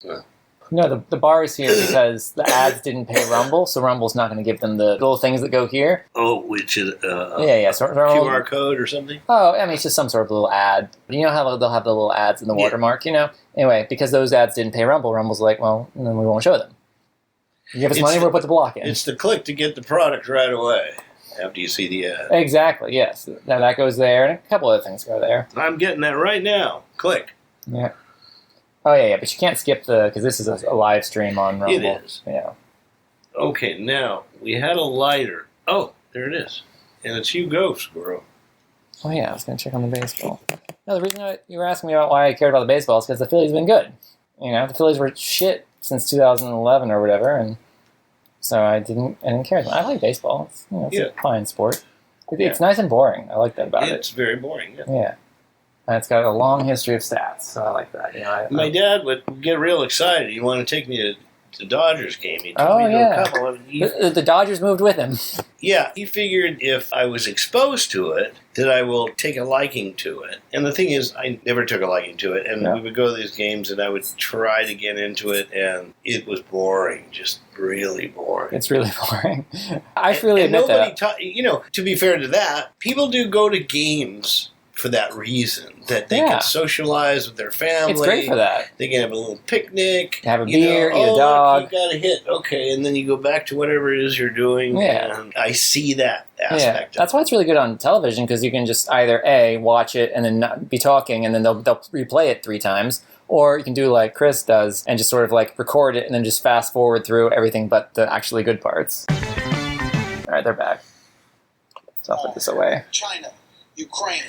Huh. No, the bar is here because the ads didn't pay Rumble, so Rumble's not going to give them the little things that go here. Oh, which is Yeah. So QR code or something? Oh, I mean, it's just some sort of little ad. You know how they'll have the little ads in the watermark, Anyway, because those ads didn't pay Rumble, Rumble's like, well, then we won't show them. You give us money, we'll put the block in. It's the click to get the product right away after you see the ad. Exactly, yes. Now that goes there, and a couple other things go there. I'm getting that right now. Click. Yeah. Oh, yeah, but you can't skip because this is a live stream on Rumble. It is. Yeah. Okay, now, we had a lighter. Oh, there it is. And it's you go, squirrel. Oh, yeah, I was going to check on the baseball. No, the reason you were asking me about why I cared about the baseball is because the Phillies have been good. The Phillies were shit since 2011 or whatever, and so I didn't care. I like baseball. It's a fine sport. It's nice and boring. I like that about it. It's very boring. Yeah. And it's got a long history of stats, so I like that. My dad would get real excited. He wanted to take me to the Dodgers game. He took me to a couple of the Dodgers moved with him. Yeah, he figured if I was exposed to it, that I will take a liking to it. And the thing is, I never took a liking to it. And we would go to these games, and I would try to get into it, and it was boring, just really boring. It's really boring. I freely admit that. To be fair to that, people do go to games for that reason, that they can socialize with their family. It's great for that. They can have a little picnic. Have a beer, eat a dog. You got a hit. Okay, and then you go back to whatever it is you're doing. Yeah. And I see that aspect of That's why it's really good on television, because you can just either A, watch it and then not be talking, and then they'll replay it 3 times. Or you can do like Chris does and just sort of like record it and then just fast forward through everything but the actually good parts. All right, they're back. So I'll put this away. China, Ukraine,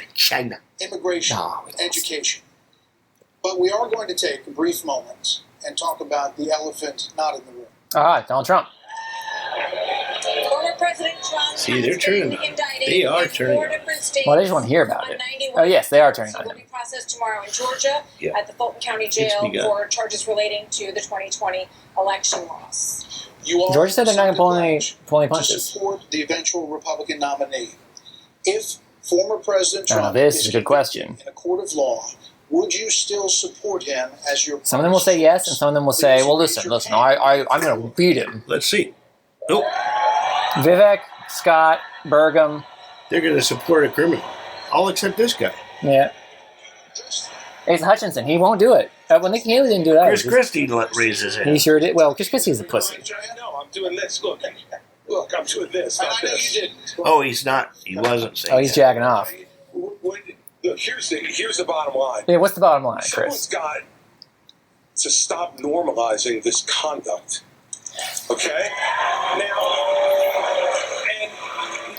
immigration, No, education. But we are going to take a brief moment and talk about the elephant not in the room. Donald Trump. Former President Trump. See, they're turning on. They are turning on. Well, they just want to hear about it. Oh, yes, they are turning on Will him. be processed tomorrow in Georgia at the Fulton County Jail for charges relating to the 2020 election loss. Georgia said they're not pulling any punches. To support the eventual Republican nominee. If former President Trump this is a good question. In a court of law, would you still support him as your? Some of them will say yes, and some of them will say, well, listen, I'm going to beat him. Let's see. Nope. Vivek, Scott, Burgum. They're going to support a criminal. All except this guy. Yeah. Asa Hutchinson, he won't do it. Well, Nikki Haley didn't do that. Chris Christie raises his hand. He sure did. Well, Chris Christie's a pussy. No, I'm doing this. Look, I'm doing this. Not this. You didn't. Oh, he's not. He wasn't saying Oh, he's jacking off. Look, here's the bottom line. Yeah, what's the bottom line, Someone's Chris? got to stop normalizing this conduct. Okay?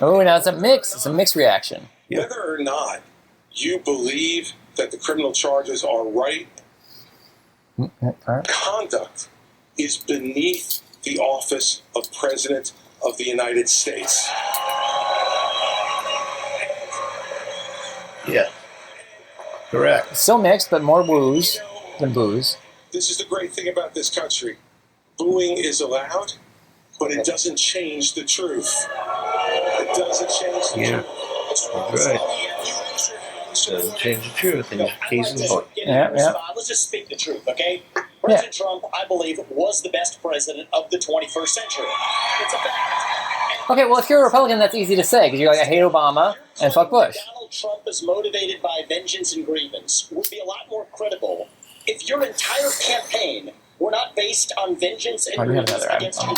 Now it's a mix. It's a mixed reaction. Whether or not you believe that the criminal charges are right, conduct is beneath the office of President of the United States. Yeah. Correct. Still mixed, but more woos than booze. This is the great thing about this country. Booing is allowed, but it doesn't change the truth. It doesn't change the truth. That's right. Doesn't change the truth in case in point. Let's just speak the truth, okay? President Trump, I believe, was the best president of the 21st century. It's a fact. Okay, well, if you're a Republican, that's easy to say, because you're like, I hate Obama and fuck Bush. Donald Trump is motivated by vengeance and grievance would be a lot more credible if your entire campaign were not based on vengeance and grievance against you.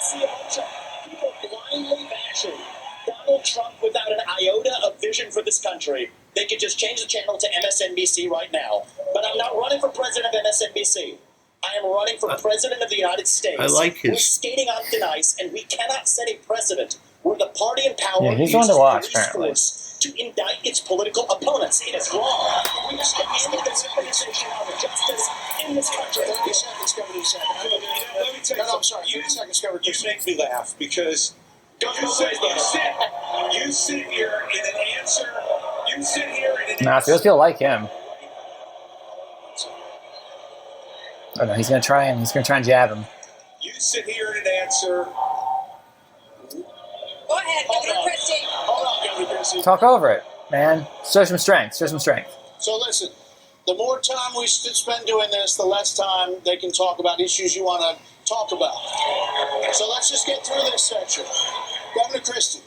See a bunch of people blindly bashing Donald Trump without an iota of vision for this country. They could just change the channel to MSNBC right now. But I'm not running for president of MSNBC. I am running for president of the United States. I like his. We're skating on thin ice, and we cannot set a precedent where the party in power he's one to watch, police apparently. force to indict its political opponents. It is wrong. We must end this organization of justice in this country. 30 seconds, Governor. Let me tell you something. I'm sorry. 30 seconds, Governor. You make me laugh because you sit here in an answer. You sit here in an Nah, answer. feels feel like him. Oh no, he's gonna try and jab him. You sit here in an answer. Go ahead, Governor Christie. Hold on, Governor Christie. Talk over it, man. Show some strength. Show some strength. So listen, the more time we spend doing this, the less time they can talk about issues you want to talk about. So let's just get through this section. Governor Christie.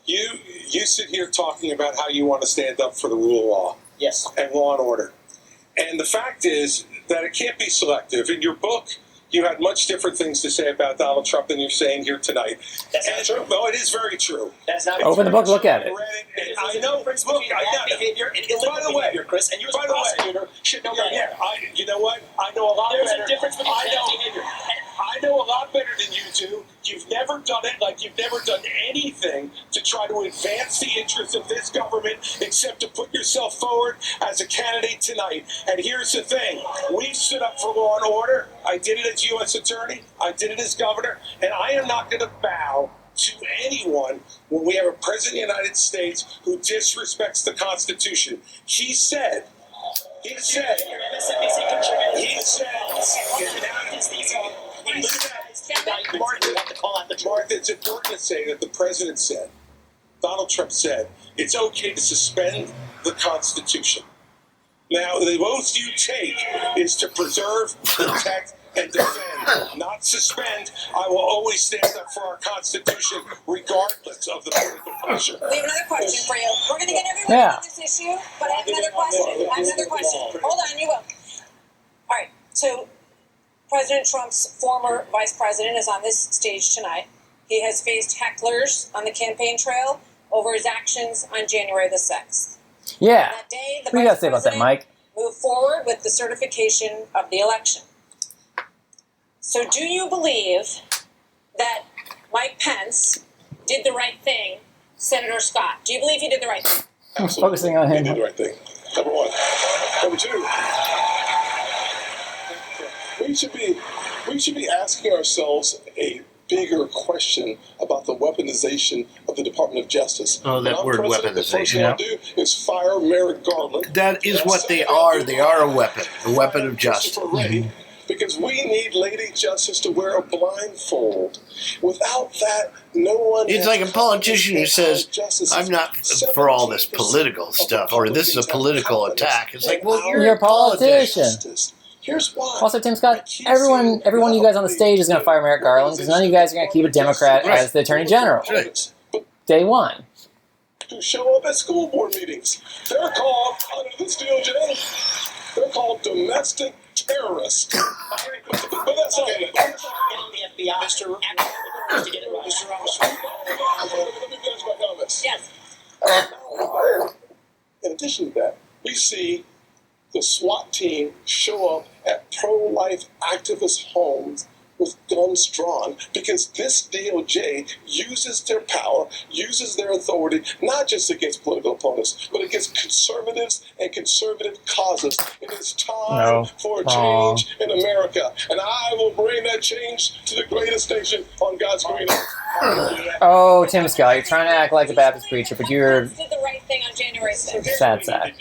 You sit here talking about how you want to stand up for the rule of law. Yes. And law and order. And the fact is that it can't be selective. In your book, you had much different things to say about Donald Trump than you're saying here tonight. That's not true. No, it is very true. That's not Open the book, look at it. I know. Look, I got it. behavior and illegal behavior, Chris. And you as a prosecutor should know that. You know what? I know a lot better. There's a difference between that behavior. I know a lot better than you do. You've never done it like you've never done anything to try to advance the interests of this government except to put yourself forward as a candidate tonight. And here's the thing. We stood up for law and order. I did it as U.S. Attorney. I did it as governor. And I am not going to bow to anyone when we have a president of the United States who disrespects the Constitution. He said He said, Mark, it's important to say that the president said, Donald Trump said, it's okay to suspend the Constitution. Now, the oath you take is to preserve, protect, and defend, not suspend. I will always stand up for our Constitution, regardless of the political pressure. We have another question for you. We're going to get everyone on this issue, but I have another question. Hold on, you will. All right, so President Trump's former vice president is on this stage tonight. He has faced hecklers on the campaign trail over his actions on January the 6th. Yeah. That day, the What do you got to say about that, Mike? Moved forward with the certification of the election. So do you believe that Mike Pence did the right thing, Senator Scott? Do you believe he did the right thing? Absolutely. Focusing on him. He did the right thing. Number one. Number two. We should be asking ourselves a bigger question about the weaponization of the Department of Justice. Oh, that word weaponization. The first thing I'll do is fire Merrick Garland. That is what they are. They are a weapon of justice. Because we need Lady Justice to wear a blindfold. Without that, no one... It's like a politician who says, I'm not for all this political stuff, or this is a political attack. It's like, well, you're a politician. Here's why. Also, Tim Scott, every one of you guys on the stage is going to fire Merrick Garland because none of you guys are going to keep a Democrat as the Attorney General. Day one. Who show up at school board meetings. They're called, under this DOJ, they're called domestic terrorists. But that's all. The FBI. Mr. Let me finish my comments. Yes. In addition to that, we see the SWAT team show up at pro-life activist homes with guns drawn because this DOJ uses their power, uses their authority, not just against political opponents, but against conservatives and conservative causes. It is time for a change in America, and I will bring that change to the greatest nation on God's green earth. Oh, Tim Scott, you're trying to act like a Baptist preacher, but you're... Did the right thing on January 6th. Sad.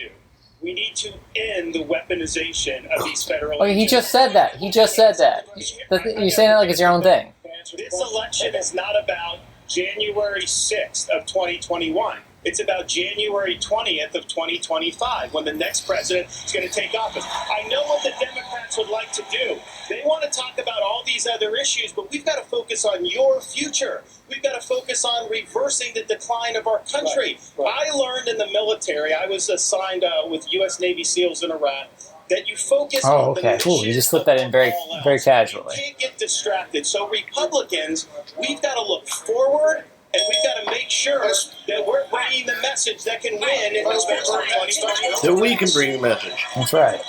We need to end the weaponization of these federal... Oh, he just said that. You're saying that like it's your own thing. This election is not about January 6th of 2021. It's about January 20th of 2025, when the next president is going to take office. I know what the Democrats would like to do. They want to talk about all these other issues, but we've got to focus on your future. We've got to focus on reversing the decline of our country. I learned in the military, I was assigned with U.S. Navy SEALs in Iraq, that you focus on the mission. Cool. You just slipped that in very casually. You can't get distracted. So Republicans, we've got to look forward, and we've got to make sure that we're bringing the message that can win in November 2022. That we can bring the message. That's right.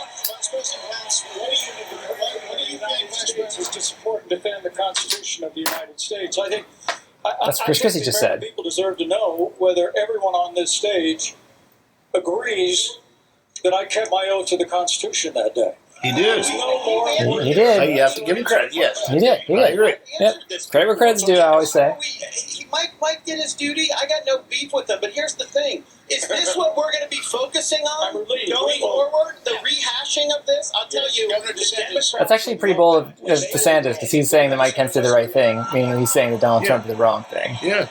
What do you think is to support and defend the Constitution of the United States? I think that's what Christie just said. People deserve to know whether everyone on this stage agrees that I kept my oath to the Constitution that day. He did. He did. You have to give him credit, yes. He did. I agree. Yep. Credit where credit's due, I always say. Mike did his duty. I got no beef with him. But here's the thing. Is this what we're going to be focusing on going forward? The rehashing of this? I'll tell you. That's actually pretty bold of DeSantis, because he's saying that Mike Pence did the right thing, meaning he's saying that Donald Trump did the wrong thing. Yeah.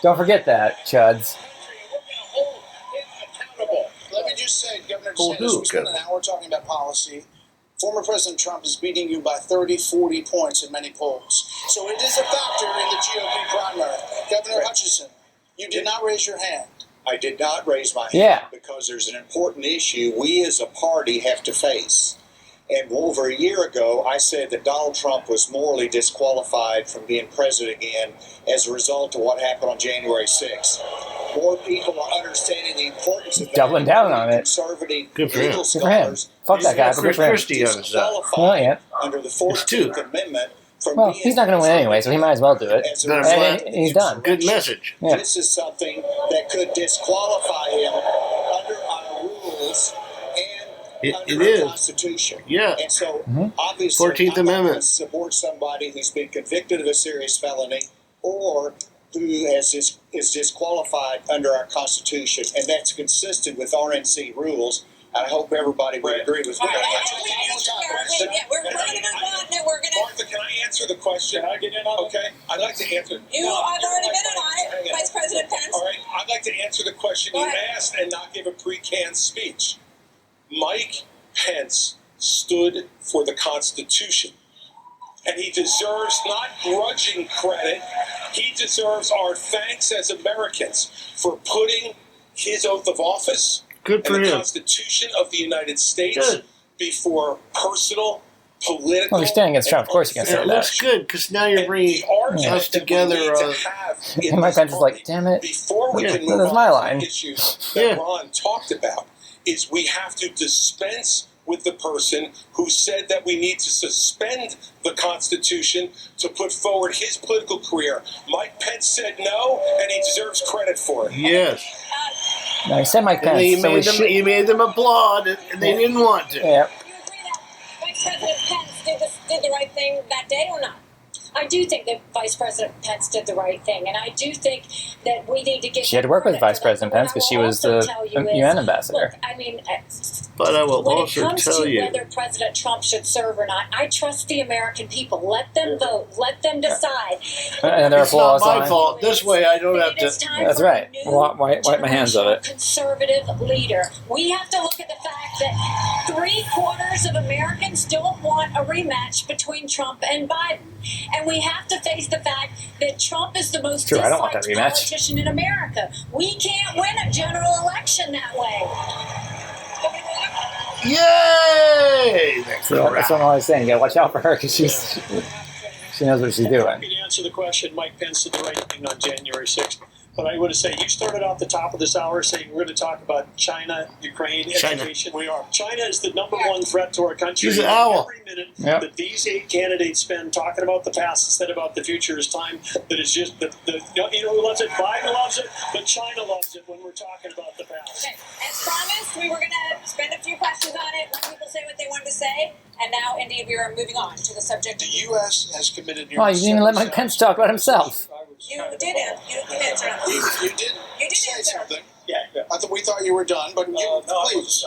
Don't forget that, chuds. Let me just say, Governor DeSantis, we spent an hour talking about policy. Former President Trump is beating you by 30, 40 points in many polls. So it is a factor in the GOP primary. Governor Hutchinson, you did not raise your hand. I did not raise my hand because there's an important issue we as a party have to face. And over a year ago, I said that Donald Trump was morally disqualified from being president again as a result of what happened on January 6th. More people are understanding the importance of that. Doubling down on it. Conservative good for him. legal scholars. Fuck that guy, but good for him. Christie on his side. Under the 14th Amendment. Well, he's not going to win anyway, so he might as well do it. And he's done. Good message. Yeah. This is something that could disqualify him under our rules and under the Constitution. Yeah. And so, obviously, 14th I'm not Amendment. going to support somebody who's been convicted of a serious felony or who is disqualified under our Constitution, and that's consistent with RNC rules. I hope everybody would agree with me. We're going to move on. Now we're going to. Martha, can I answer the question? Can I get in on it? Okay, I'd like to answer. I've already been in on it, Vice President Pence. All right, I'd like to answer the question you asked and not give a pre-canned speech. Mike Pence stood for the Constitution. And he deserves not grudging credit. He deserves our thanks as Americans for putting his oath of office and the Constitution of the United States before personal, political. Well, you're standing against Trump. Of course, you can say that. It looks good because now you're bringing us together. And Mike Pence is like, damn it. Before we can move on to the issues that Ron talked about, is we have to dispense with the person who said that we need to suspend the Constitution to put forward his political career. Mike Pence said no, and he deserves credit for it. Yes. No, he said Mike Pence. He made them applaud, and they didn't want to. Yeah. Do you agree that Vice President Pence did the right thing that day or not? I do think that Vice President Pence did the right thing, and I do think that we need to get. She had to work with Vice President Pence because she was the UN ambassador. Look, I mean, but I will when also it comes tell to you, whether President Trump should serve or not, I trust the American people. Let them vote. Let them decide. And their it's not applause my on it. fault. This way, I don't have to. That's right. Wipe my hands of it. Conservative leader. We have to look at the fact that 3/4 of Americans don't want a rematch between Trump and Biden, and we have to face the fact that Trump is the most disliked politician in America. We can't win a general election that way. Yay! So that's what I'm always saying. You gotta watch out for her because she knows what she's doing. To answer the question, Mike Pence did the right thing on January 6th. But I want to say, you started off the top of this hour saying we're going to talk about China, Ukraine, education. We are. China is the number one threat to our country. She's an owl. Every minute that these 8 candidates spend talking about the past instead about the future is time that is just, you know who loves it? Biden loves it, but China loves it when we're talking about the past. Okay, as promised, we were going to spend a few questions on it, let people say what they wanted to say, and now, indeed, we are moving on to the subject. The U.S. has committed nearly. Oh, you didn't even let Mike Pence talk about himself. You did answer. You did say something. Yeah. We thought you were done, but please.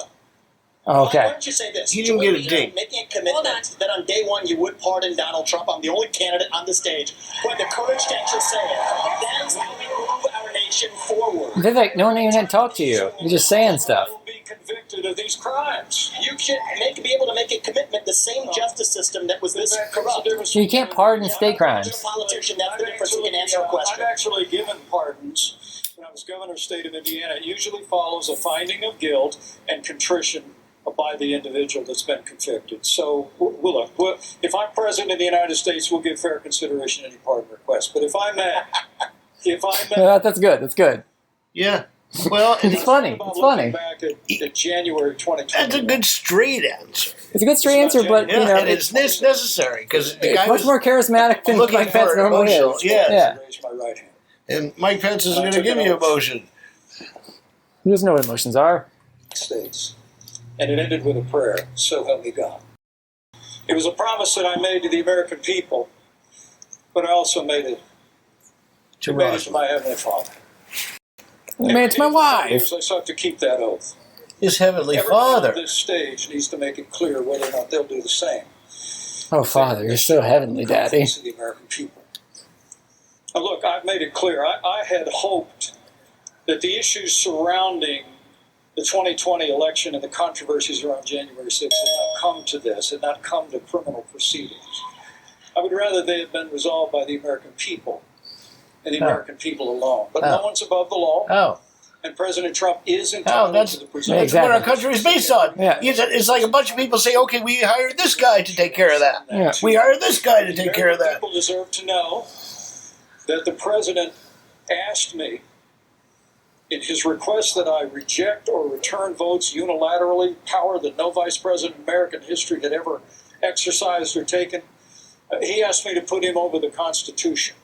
Okay. Why don't you say this? You didn't get a date. Making a commitment that on day one you would pardon Donald Trump. I'm the only candidate on the stage who had the courage to actually say it. That is how we move our nation forward. Vivek, no one even had talked to you. You're just saying stuff. Convicted of these crimes. You should be able to make a commitment. The same justice system that was this corrupt. You can't pardon state crimes. You're a politician. That's the difference. You can answer a question. I've actually given pardons when I was governor of the state of Indiana. It usually follows a finding of guilt and contrition by the individual that's been convicted. So, if I'm president of the United States, we'll give fair consideration to any pardon request. But if I'm that's good. That's good. Yeah. Well, it's funny. It's funny. Back at January 2020. That's a good straight answer. It's a good straight answer, but you know, and it's necessary because the guy much more charismatic than Mike Pence normally is. Yeah. Raise my right hand. And Mike Pence is going to give you emotion. He doesn't know what emotions are. States. And it ended with a prayer. So help me God. It was a promise that I made to the American people, but I also made it to my Heavenly Father. Man, it's my wife. I sought to keep that oath. His Heavenly Everyone Father. on this stage needs to make it clear whether or not they'll do the same. Oh, Father, you're so heavenly, Daddy. To the American people. Now, look, I've made it clear. I had hoped that the issues surrounding the 2020 election and the controversies around January 6th had not come to this, had not come to criminal proceedings. I would rather they had been resolved by the American people and the American people alone. But no one's above the law. Oh. And President Trump is entitled to the presumption. That's what our country is based on. Yeah. It's like a bunch of people say, okay, we hired this guy to take care of that. Yeah. We hired this guy to take care of that. People deserve to know that the president asked me in his request that I reject or return votes unilaterally, power that no vice president in American history had ever exercised or taken. He asked me to put him over the Constitution.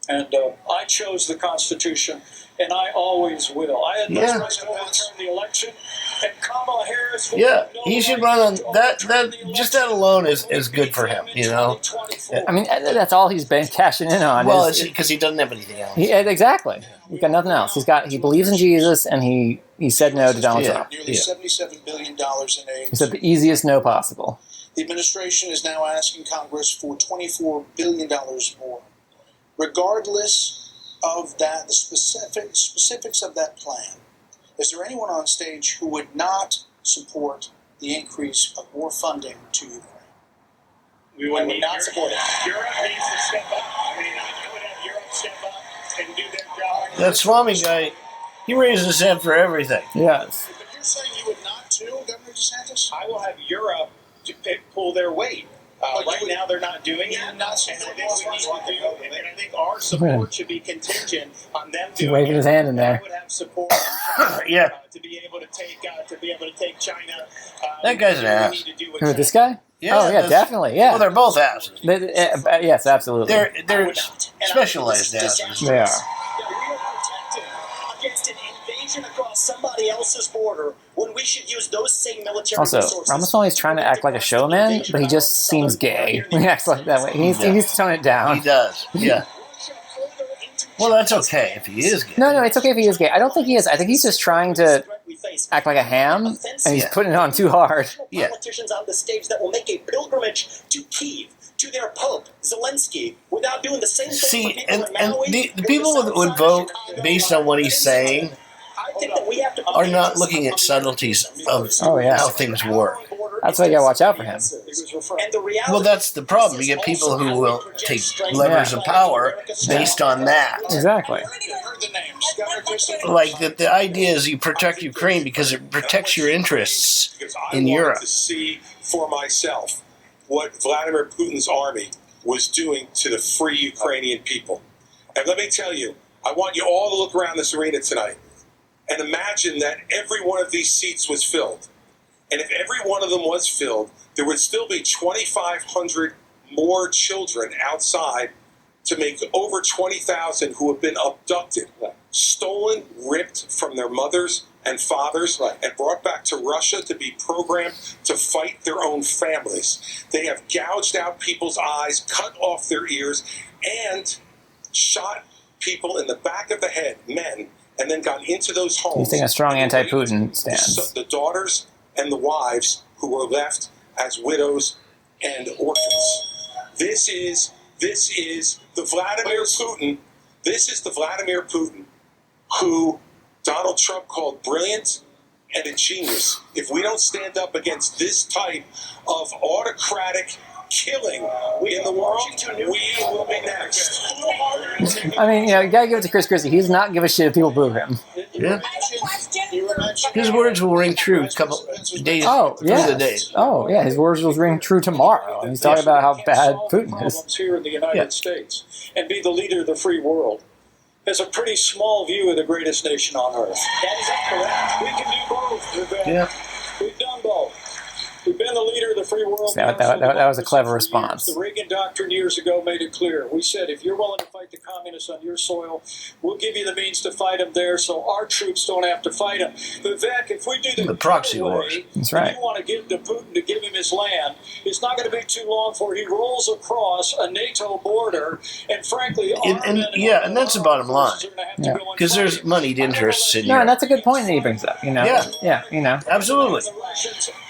And I chose the Constitution, and I always will. I had no choice to overturn the election. and Kamala Harris. Yeah, he should run on that. Just that alone is good for him, you know. I mean, that's all he's been cashing in on. Well, it's because he doesn't have anything else. Exactly. He's got nothing else. He believes in Jesus, and he said no to Donald Trump. Nearly $77 billion in aid. He said the easiest no possible. The administration is now asking Congress for $24 billion more. Regardless of that, the specifics of that plan, is there anyone on stage who would not support the increase of more funding to Ukraine? We would not support it. Europe needs to step up. I mean, I would have Europe step up and do their job. That Swami guy, he raises his hand for everything. Yes. But you're saying you would not too, Governor DeSantis? I will have Europe to pull their weight. Right now, they're not doing it, and I think we need to do it. And I think our support should be contingent on them doing it. Waving his hand in there. I would have support from Yeah. to be able to take China. That guy's an ass. Who, this guy? Yeah, oh, yeah, definitely, yeah. Well, they're both asses. Yes, absolutely. They're specialized asses. They are. We are protected against an invasion across somebody else's border when we should use those same military Also, resources. Ramaswamy's trying to act like a showman, but he just seems gay when he acts like that way. He needs to tone it down. He does, yeah. Well, that's okay if he is gay. No, it's okay if he is gay. I don't think he is. I think he's just trying to act like a ham, and he's putting it on too hard. Yeah. Politicians on the stage that will make a pilgrimage to Kyiv, to their Pope, Zelensky, without doing the same thing See, for people and in Maui, the people would vote based on what he's saying I think that we have to are not looking at subtleties of how things work. That's why you gotta watch out for him. Well, that's the problem. You get people who will take levers of power based on that. Exactly. Like the idea is you protect Ukraine because it protects your interests in Europe. To see for myself what Vladimir Putin's army was doing to the free Ukrainian people. And let me tell you, I want you all to look around this arena tonight and imagine that every one of these seats was filled. And if every one of them was filled, there would still be 2,500 more children outside to make over 20,000 who have been abducted, stolen, ripped from their mothers and fathers, and brought back to Russia to be programmed to fight their own families. They have gouged out people's eyes, cut off their ears, and shot people in the back of the head, men, and then got into those homes. He's taking a strong anti-Putin stance. The daughters and the wives who were left as widows and orphans. This is the Vladimir Putin. This is the Vladimir Putin who Donald Trump called brilliant and a genius. If we don't stand up against this type of autocratic killing in the world, we will be next. I mean, you gotta give it to Chris Christie. He does not give a shit if people boo him. Yeah. His words will ring true a couple days through the day. Oh, yeah, his words will ring true tomorrow. And he's talking about how bad Putin is. Here in the United States and be the leader of the free world has a pretty small view of the greatest nation on earth. That is correct. We can do both, Vivek. Yeah. We've done both. We've been the leader of the free world. That was a clever response. The Reagan Doctrine years ago made it clear. We said, if you're willing to fight the communists on your soil, we'll give you the means to fight them there so our troops don't have to fight them. Vivek, if we do the proxy wars. That's right. If you want to give to Putin to give him his land, it's not going to be too long before he rolls across a NATO border and frankly... And that's the bottom line. Because there's moneyed interests in No, and Europe. that's a good point that he brings up, Yeah, absolutely.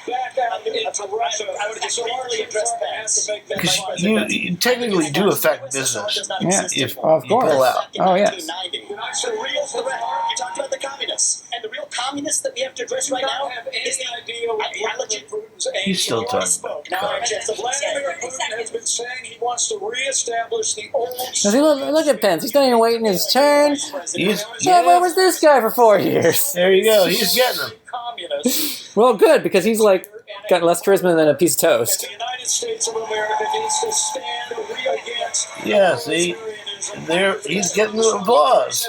Back out into Russia. I would just clearly address that. Because you technically do affect business. Yeah, if of you course. pull out. Oh, yes. The real threat, you talked about the communists, and the real communists that we have to address right now is the ideology. He's still talking about Vladimir Putin has been saying he wants to reestablish the old... Look at Pence. He's not even waiting his turn. Where was this guy for 4 years? There you go. He's getting them. Well, good, because he's got less charisma than a piece of toast. The United States of America needs to stand against... Yeah, see, he's getting the applause.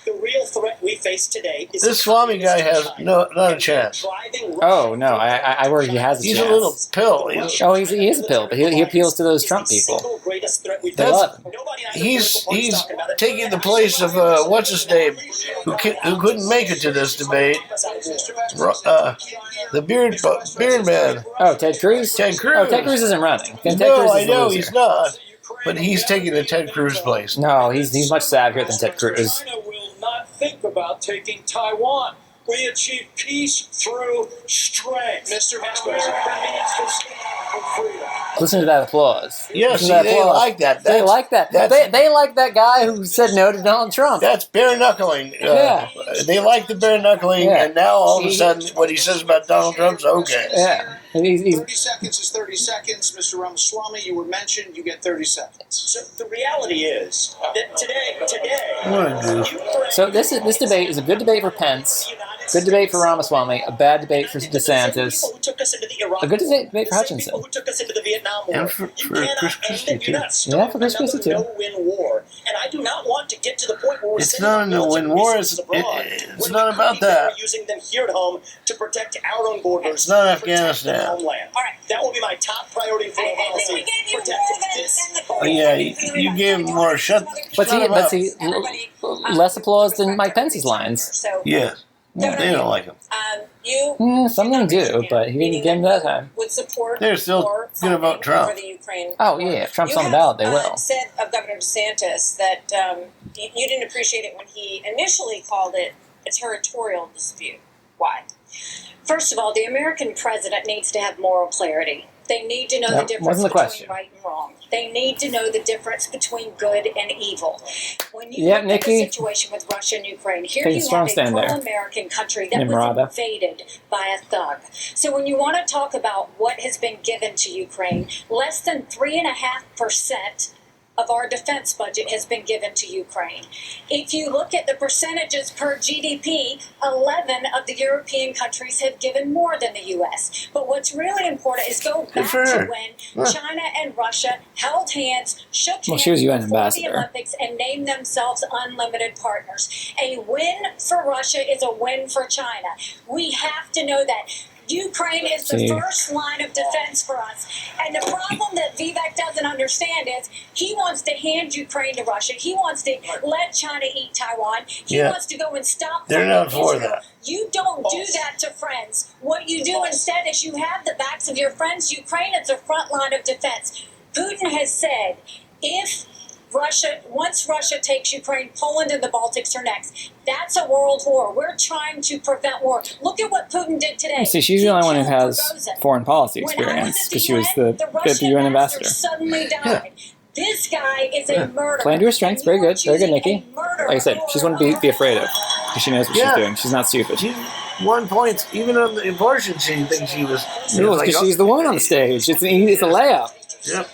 The real threat we face today is this Swami guy has not a chance. Oh no, I worry he has a He's chance. a little pill. He is a pill, but he appeals to those Trump people. They love him. He's taking the place of what's his name, who couldn't make it to this debate. The beard man. Oh, Ted Cruz. Ted Cruz. Oh, Ted Cruz isn't running. Ted No, Cruz is I know the loser. he's not. But he's taking the Ted Cruz place. No, he's much savvier than Ted Cruz. China will not think about taking Taiwan. We achieve peace through strength. Mr. Vice America needs to stand for freedom. Listen to that applause. Yeah, Listen see, to that they applause. like that. They like that. They like that guy who said no to Donald Trump. That's bare knuckling. Yeah. They like the bare knuckling, Yeah. and now all of a sudden, what he says about Donald Trump's okay. Yeah. And he's 30 seconds is 30 seconds. Mr. Ramaswamy, you were mentioned. You get 30 seconds. So the reality is that today, so this debate is a good debate for Pence, good debate for Ramaswamy, a bad debate for DeSantis, a good debate for Hutchinson. who took us into the Vietnam War. And for Chris Christie, too. Yeah, for Chris Christie, too. No-win war. And I do not want to get to the point where we're It's sending not a military no-win war. resources abroad It's when not we could about be better that. using them here at home to protect our own borders. It's not protect Afghanistan. the homeland. All right, that will be my top priority for our policy. We gave you Protect more than this. Oh, yeah, you gave him more. Shut him up. Less applause than Mike Pence's lines. So, Yeah. They don't like him. Some of them do, but he didn't get him that time. would support They're still more gonna vote funding Trump. for the Ukraine. Oh, yeah, if Trump's You on the have, ballot, they will. Said of Governor DeSantis that you didn't appreciate it when he initially called it a territorial dispute. Why? First of all, the American president needs to have moral clarity. They need to know the difference wasn't the between question. right and wrong. They need to know the difference between good and evil. When you Yep, look Nikki. at the situation with Russia and Ukraine, here Take a you strong have a stand there. pro-American country that Nimrata. was invaded by a thug. So when you want to talk about what has been given to Ukraine, less than 3.5% of our defense budget has been given to Ukraine. If you look at the percentages per GDP, 11 of the European countries have given more than the U.S. But what's really important is go back to when China and Russia held hands, shook hands she was UN before ambassador. the Olympics, and named themselves unlimited partners. A win for Russia is a win for China. We have to know that. Ukraine is the first line of defense for us. And the problem that Vivek doesn't understand is he wants to hand Ukraine to Russia. He wants to let China eat Taiwan. He wants to go and stop They're not for Israel. that. You don't do that to friends. What you do instead is you have the backs of your friends. Ukraine is the front line of defense. Putin has said once Russia takes Ukraine, Poland and the Baltics are next. That's a world war. We're trying to prevent war. Look at what Putin did today. See, she's the only one who has foreign policy experience because she was the UN ambassador. Suddenly died. This guy is a murderer. Playing to her strengths, very good, Nikki. Like I said, she's one to be afraid of because she knows what she's doing. She's not stupid. She won points even on the abortion. She thinks she was. Because she's the one on the stage. It's a layup. Yep.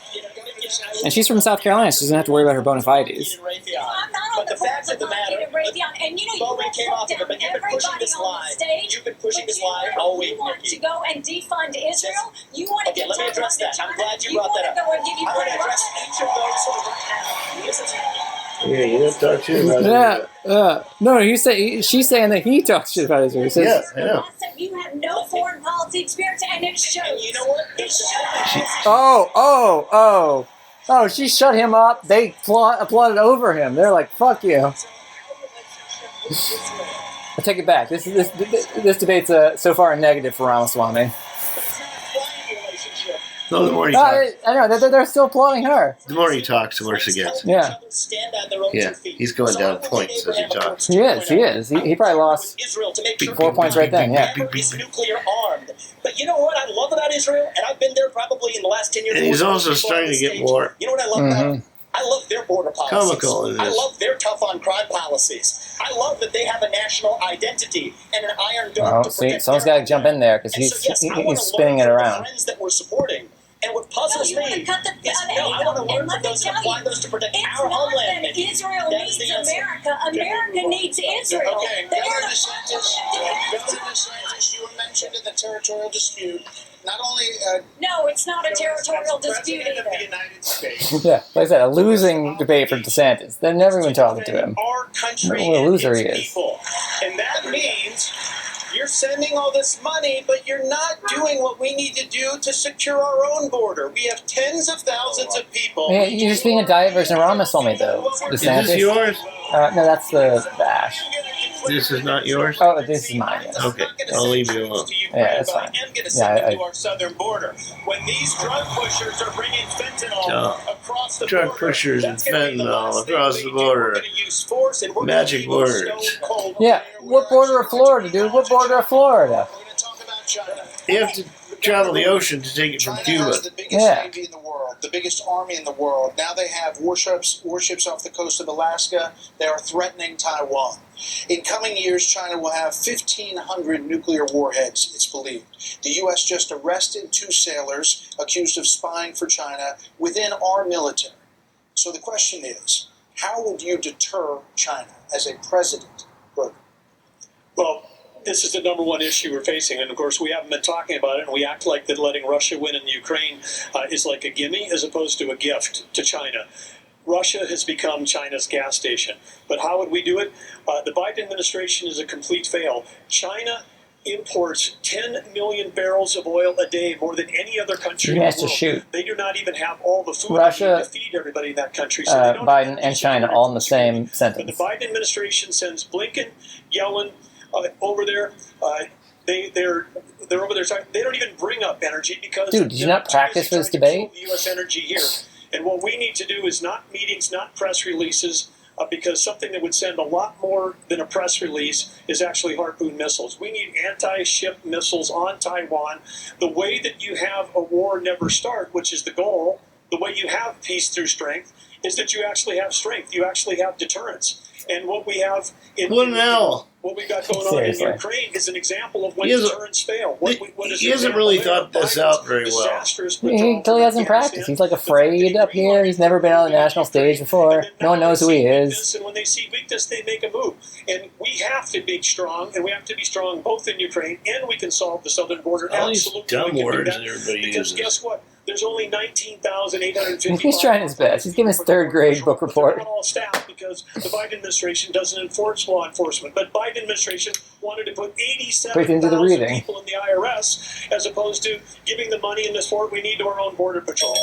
And she's from South Carolina. She doesn't have to worry about her bona fides. I'm not on the fact of the matter, and you know, you won't put down everybody on the stage. You've been pushing this lie all week, You want Nikki. to go and defund Israel? You want to Okay, get let me address that. I'm glad you brought that up. Go and give you I'm going to address each of those right now. Listen to me. Yeah, you don't talk shit about it. No, she's saying that he talks shit about Israel. He says, I know. You have no foreign policy experience, and it shows. And you know what? It shows. Oh, she shut him up. They applauded over him. They're like, fuck you. I take it back. This debate's so far a negative for Ramaswamy. No, the more he talks, I know, they're still applauding her. the more he talks, the worse it gets. Yeah. Yeah, he's going down points as he talks. He is. He probably lost Israel to make sure 4 points right then, yeah. is nuclear armed. But you know what I love about Israel? And I've been there probably in the last 10 years. And he's also starting to get more You know what I love about it? I love their border policies. comical in I this. love their tough on crime policies. I love that they have a national identity and an iron dome Oh, to see, protect someone's their got to jump in there because And so, yes, I wanna he's spinning it learn from the around. friends that we're supporting. And what puzzles No, you me wanna cut the- is I want to learn from those and apply those to protect It's our not homeland. that Nikki. Israel That is needs the answer. America. America needs Israel. Okay, They are Governor the DeSantis, you were mentioned in the territorial dispute. Not only It's not a territorial dispute President either. of the United States. Yeah, like I said, a losing debate for DeSantis. They're never even talking to him. Our country What a and loser he its is. people. And that means you're sending all this money, but you're not doing what we need to do to secure our own border. We have tens of thousands of people. Yeah, you're just being a diet version of Ramaswamy, though, DeSantis. Is this yours? No, that's the Ash. This is not yours? Oh, this is mine, yes. Okay, I'll leave you alone. Yeah, that's fine. I am going to send Yeah, them to our southern border. When these drug pushers are bringing fentanyl across the Drug border, pushers and that's gonna be the fentanyl last thing across they the do. border. We're going to use force, and we're gonna Magic keep them words. stone cold. Yeah, what border of Florida, dude? What border of Florida? We're going to talk about China. You have to travel the ocean to take it from China Cuba. has the biggest navy in the world, the biggest army in the world. Now they have warships off the coast of Alaska. They are threatening Taiwan. In coming years, China will have 1,500 nuclear warheads, it's believed. The U.S. just arrested 2 sailors accused of spying for China within our military. So the question is, how would you deter China as a president? Well, this is the number one issue we're facing, and of course we haven't been talking about it, and we act like that letting Russia win in Ukraine is like a gimme as opposed to a gift to China. Russia has become China's gas station. But how would we do it? The Biden administration is a complete fail. China imports 10 million barrels of oil a day, more than any other country in the has world. to shoot. They do not even have all the food Russia, to feed everybody in that country. So they don't Biden, and China all in the same But the sentence. Biden administration sends Blinken, Yellen over there. They're over there. They don't even bring up energy because Dude, did you not practice for this debate? The U.S. energy here, and what we need to do is not meetings, not press releases, because something that would send a lot more than a press release is actually Harpoon missiles. We need anti-ship missiles on Taiwan. The way that you have a war never start, which is the goal, the way you have peace through strength, is that you actually have strength. You actually have deterrence. And what we have what we got going on in Ukraine is an example of when deterrence fail. He hasn't really thought this out very well. Until he hasn't practiced. He's like afraid up here. He's never been on the national stage before. No one knows who he is. And when they see weakness, they make a move. And we have to be strong, and we have to be strong both in Ukraine and we can solve the southern border. All these Absolutely, dumb we can do words that. that everybody Because uses. guess what? There's only 19,850. He's trying his best. He's giving his 3rd grade book report. All staff because the Biden administration doesn't enforce law enforcement. But Biden administration wanted to put 87,000 people in the IRS as opposed to giving the money in this fort we need to our own border patrol.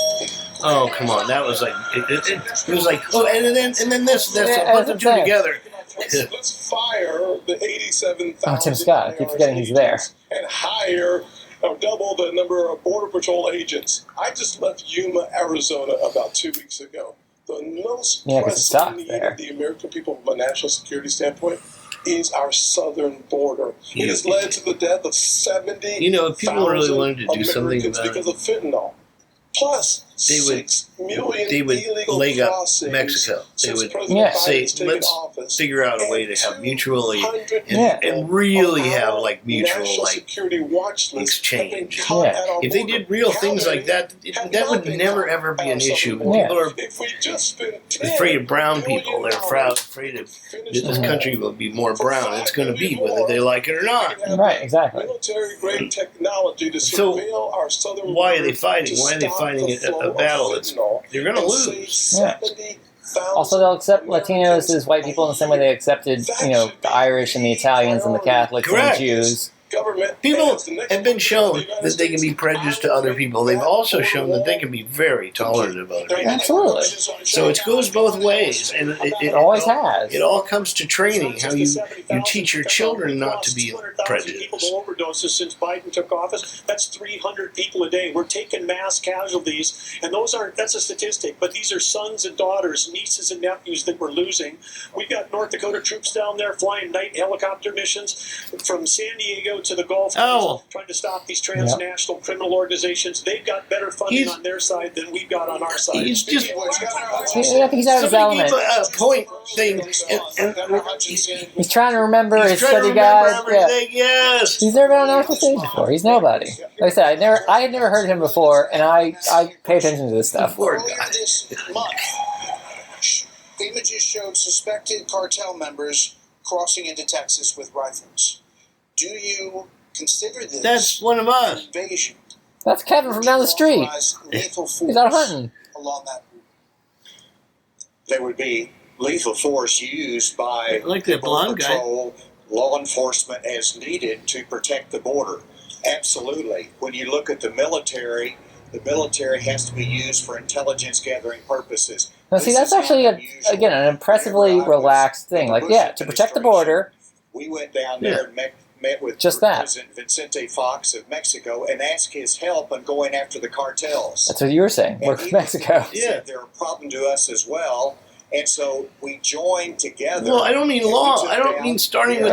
Oh, come on. That was like, it was like, oh, and then this, put the two together. Let's fire the 87,000. Oh, Tim Scott. I keep forgetting he's there. And hire or double the number of Border Patrol agents. I just left Yuma, Arizona about 2 weeks ago. The most pressing need of the American people from a national security standpoint is our southern border. It has led to the death of 70,000 if people really wanted to do something Americans about because of fentanyl. Plus, they would leg up Mexico. They would say, let's figure out a way to have mutual aid and really have like mutual like exchange. If they did real things like that, that would never ever be an issue. People are afraid of brown people. They're afraid of this country will be more brown. It's going to be whether they like it or not. Right, exactly. Military grade technology to surveil our southern border. Why are they fighting? Why are they fighting a battle that's they're going to lose? Yeah. Also, they'll accept Latinos as white people in the same way they accepted, the Irish and the Italians and the Catholics and the Jews. People have been shown that they can be prejudiced to other people. They've also shown that they can be very tolerant of other people. Absolutely. So it goes both ways, and it always has. It all comes to training, how you teach your children not to be prejudiced. People overdoses since Biden took office. That's 300 people a day. We're taking mass casualties, and that's a statistic. But these are sons and daughters, nieces and nephews that we're losing. We've got North Dakota troops down there flying night helicopter missions from San Diego to the Gulf Coast, trying to stop these transnational criminal organizations. They've got better funding on their side than we've got on our side. He's just I think he's out of his element. Point thing. He's trying to remember his study guide. Yes. He's never been on national stage before. He's nobody. Like I said, I had never heard him before, and I pay attention to this stuff. This month, images showed suspected cartel members crossing into Texas with rifles. Do you consider this That's one of us. invasion? That's Kevin from down the street. He's out hunting. Along that route. There would be lethal force used by the blonde guy. patrol, law enforcement as needed to protect the border. Absolutely. When you look at the military has to be used for intelligence gathering purposes. Now, see, that's actually, again, an impressively relaxed thing. Like, yeah, to protect the border. We went down there and met with just that. President Vicente Fox of Mexico and asked his help in going after the cartels. That's what you were saying. Work with Mexico. Yeah, they're a problem to us as well. And so we joined together. Well, I don't mean law. I don't mean starting with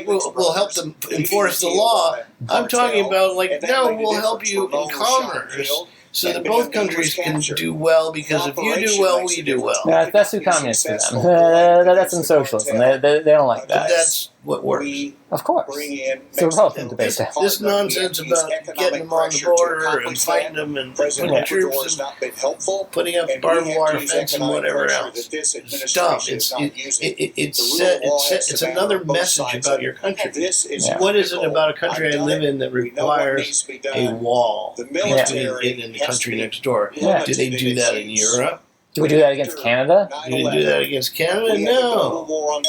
we'll help them enforce the law. I'm talking about we'll help you in commerce. So that both countries can do well, because if you do well, we do well. Yeah, that's too communist for them. That's in socialism. They don't like that. But that's what works. Of course. It's a Republican debate. This nonsense about getting them on the border and fighting them and putting troops and putting up barbed wire fence and whatever else. It's dumb. It's another message about your country. What is it about a country I live in that requires a wall between it and the country next door? Yeah. Do they do that in Europe? Do we do that against Canada? You didn't do that against Canada? No.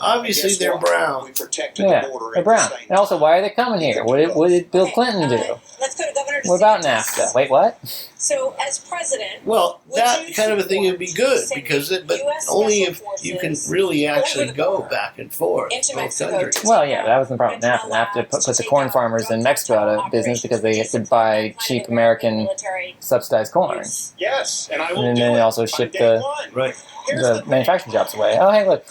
Obviously, they're brown. Yeah, they're brown. And also, why are they coming here? What did Bill Clinton do? Let's go to Governor DeSantis. What about NAFTA? Wait, what? So, as president... Well, that kind of a thing would be good, but only if you can really actually go back and forth both countries. Well, yeah, that was the problem with NAFTA. NAFTA put the corn farmers in Mexico out of business because they could buy cheap American subsidized corn. Yes, and I will and then they also shipped the manufacturing jobs away. Oh, hey, look.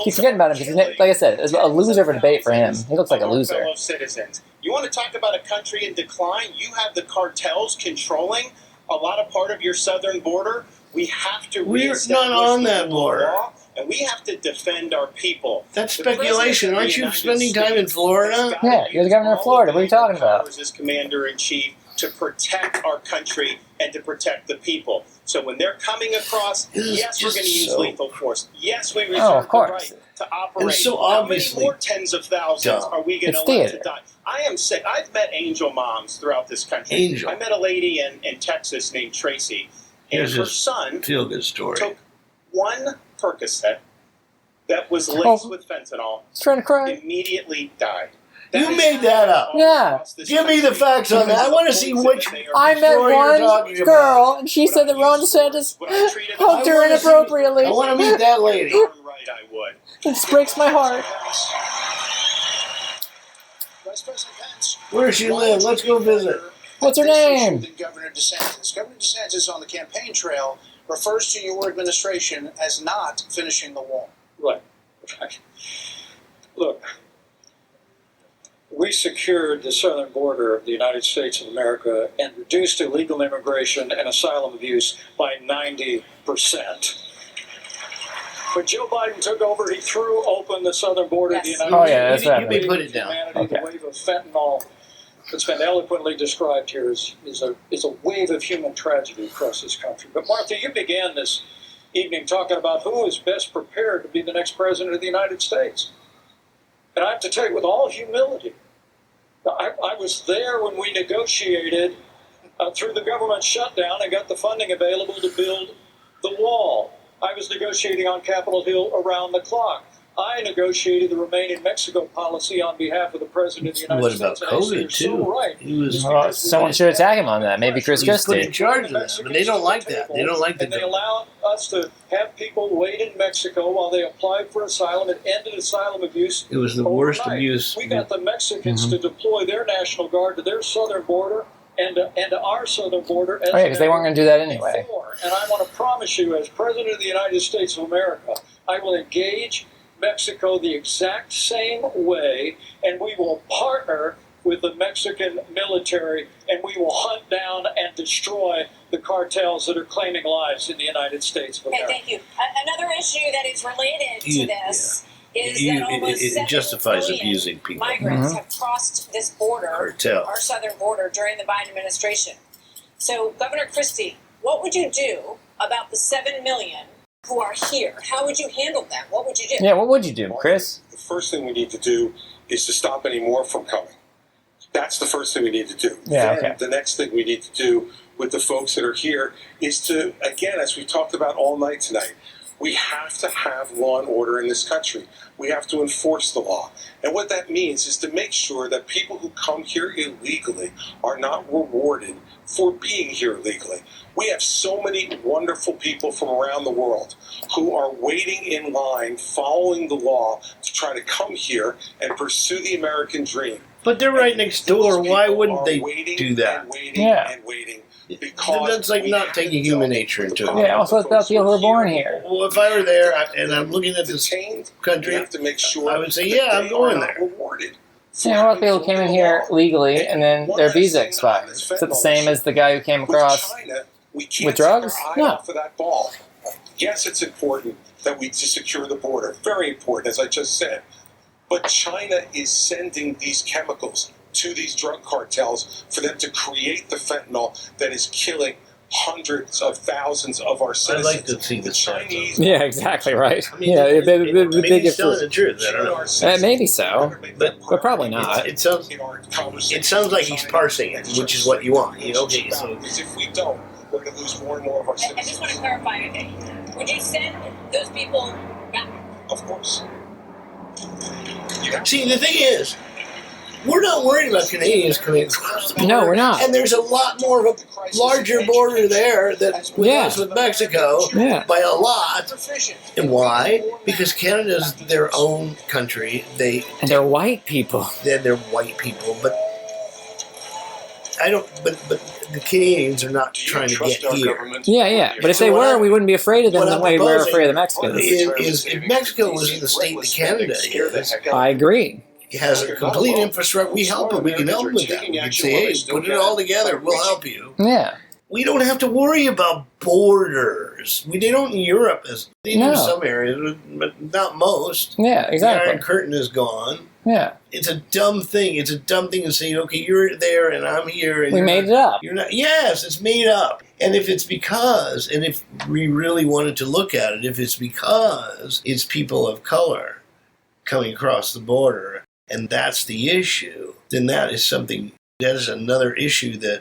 Keep forgetting about him because, like I said, it's a loser of a debate for him. He looks like a loser. Fellow citizens, you want to talk about a country in decline? You have the cartels controlling a lot of part of your southern border. We have to reestablish not on that border. Law, and we have to defend our people. That's speculation. Aren't you spending time in Florida? Yeah, you're the governor of Florida. What are you talking about? As commander-in-chief to protect our country and to protect the people. So when they're coming across, yes, we're going to use lethal force. Yes, we reserve the right to operate. It's so How obviously many more tens of thousands are we going to let to die? I am sick. I've met angel moms throughout this country. I met a lady in Texas named Tracy, and her son feel-good story. Took one Percocet that was laced with fentanyl. He's trying to cry. Immediately died. You made that up. Yeah. Give me the facts on that. I want to see which. I met one girl, and she said that Ron DeSantis hugged her inappropriately. I want to meet that lady. Right, I would. This breaks my heart. Vice President Pence. Where does she live? Let's go visit. What's her name? Governor DeSantis. Governor DeSantis on the campaign trail refers to your administration as not finishing the wall. Right. Look. We secured the southern border of the United States of America and reduced illegal immigration and asylum abuse by 90%. When Joe Biden took over, he threw open the southern border of the United States. Oh, yeah, that's right. You put it down. The wave of fentanyl that's been eloquently described here is a wave of human tragedy across this country. But Martha, you began this evening talking about who is best prepared to be the next president of the United States. And I have to tell you, with all humility, I was there when we negotiated through the government shutdown and got the funding available to build the wall. I was negotiating on Capitol Hill around the clock. I negotiated the Remain in Mexico policy on behalf of the President of the United States. What about COVID, too? So right. Well, someone should attack him on that. Maybe Chris Christie. He's put in charge of that, but they don't like that. They don't like and they allowed us to have people wait in Mexico while they applied for asylum and ended asylum abuse. It was the worst abuse. We got the Mexicans to deploy their National Guard to their southern border and to our southern border. Oh, yeah, because they weren't going to do that anyway. And I want to promise you, as President of the United States of America, I will engage Mexico the exact same way, and we will partner with the Mexican military, and we will hunt down and destroy the cartels that are claiming lives in the United States of America. Okay, thank you. Another issue that is related to this is that almost it justifies abusing people. Migrants have crossed this border, our southern border, during the Biden administration. So, Governor Christie, what would you do about the 7 million who are here? How would you handle that? What would you do? Yeah, what would you do, Chris? The first thing we need to do is to stop any more from coming. That's the first thing we need to do. Yeah, Then the next thing we need to do with the folks that are here is to, again, as we talked about all night tonight, we have to have law and order in this country. We have to enforce the law. And what that means is to make sure that people who come here illegally are not rewarded for being here illegally. We have so many wonderful people from around the world who are waiting in line, following the law to try to come here and pursue the American dream. But they're right next door. Why wouldn't they do that? And waiting. Because that's like not taking human nature into it. Yeah, also it's about people who are born here. Well, if I were there and I'm looking at this country, you have to make sure I would say, yeah, I'm going there. Yeah, a lot of people came in here legally and then their visa expired. Is it the same as the guy who came across with drugs? No. For that ball. Yes, it's important that we secure the border. Very important, as I just said. But China is sending these chemicals to these drug cartels for them to create the fentanyl that is killing hundreds of thousands of our citizens. I'd like to see the Chinese. Yeah, exactly right. I mean, yeah, maybe he's telling the truth. I don't know. Maybe so, but probably not. It sounds like he's parsing it, which is what you want. Okay, so because if we don't, we're going to lose more and more of our citizens. I just want to clarify anything. Would you send those people back? Of course. See, the thing is, we're not worried about Canadians coming across the border. No, we're not. And there's a lot more of a larger border there than with us with Mexico by a lot. And why? Because Canada's their own country. And they're white people. They're white people, but I don't. But the Canadians are not trying to get here. Yeah. But if they were, we wouldn't be afraid of them the way we're afraid of the Mexicans. If Mexico was in the state that Canada is, I agree. It has a complete infrastructure. We help them. We can help them with that. We can say, hey, put it all together. We'll help you. Yeah. We don't have to worry about borders. They don't in Europe. They do in some areas, but not most. Yeah, exactly. The Iron Curtain is gone. Yeah. It's a dumb thing. It's a dumb thing to say, okay, you're there and I'm here. And we made it up. You're not. Yes, it's made up. And if it's because, and if we really wanted to look at it, if it's because it's people of color coming across the border, and that's the issue, then that is another issue that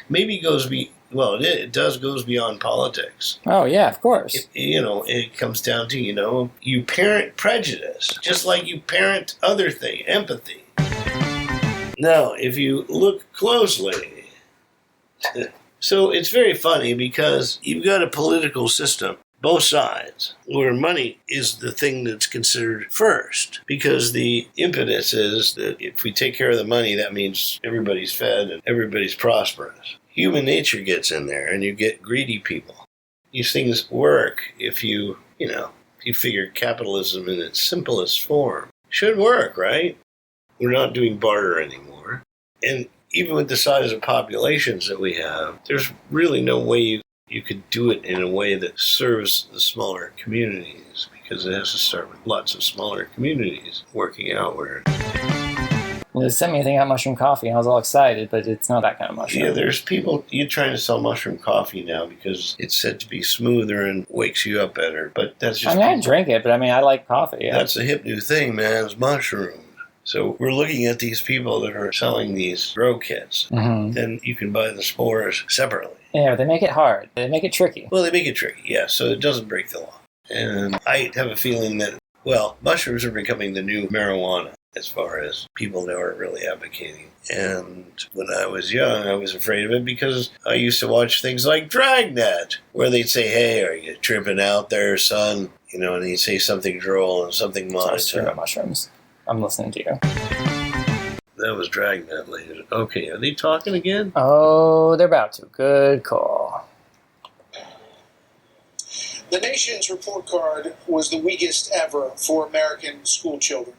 maybe goes it goes beyond politics. Oh, yeah, of course. It comes down to, you parent prejudice, just like you parent other thing, empathy. Now, if you look closely, so it's very funny because you've got a political system, both sides, where money is the thing that's considered first, because the impetus is that if we take care of the money, that means everybody's fed and everybody's prosperous. Human nature gets in there, and you get greedy people. These things work if you figure capitalism in its simplest form. Should work, right? We're not doing barter anymore. And even with the size of populations that we have, there's really no way you could do it in a way that serves the smaller communities, because it has to start with lots of smaller communities working outward. Well, they sent me a thing about mushroom coffee, and I was all excited, but it's not that kind of mushroom. Yeah, there's people, you're trying to sell mushroom coffee now because it's said to be smoother and wakes you up better, but that's just... I drink it, but I like coffee. Yeah. That's a hip new thing, man, is mushrooms. So we're looking at these people that are selling these grow kits. Mm-hmm. Then you can buy the spores separately. Yeah, but they make it hard. They make it tricky. Well, they make it tricky, yeah, so it doesn't break the law. And I have a feeling that, mushrooms are becoming the new marijuana as far as people now are really advocating. And when I was young, I was afraid of it because I used to watch things like Dragnet, where they'd say, hey, are you tripping out there, son? And he'd say something droll and something monotone. About mushrooms. I'm listening to you. That was Dragnet, ladies. Okay, are they talking again? Oh, they're about to. Good call. The Nation's report card was the weakest ever for American school children,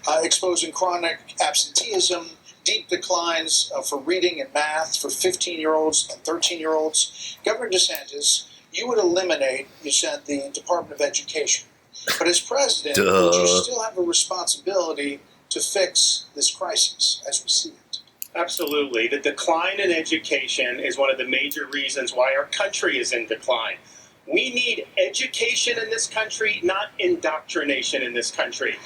exposing chronic absenteeism, deep declines for reading and math for 15-year-olds and 13-year-olds. Governor DeSantis, you would eliminate, you said, the Department of Education. But as president, would you still have a responsibility to fix this crisis as we see it? Absolutely. The decline in education is one of the major reasons why our country is in decline. We need education in this country, not indoctrination in this country.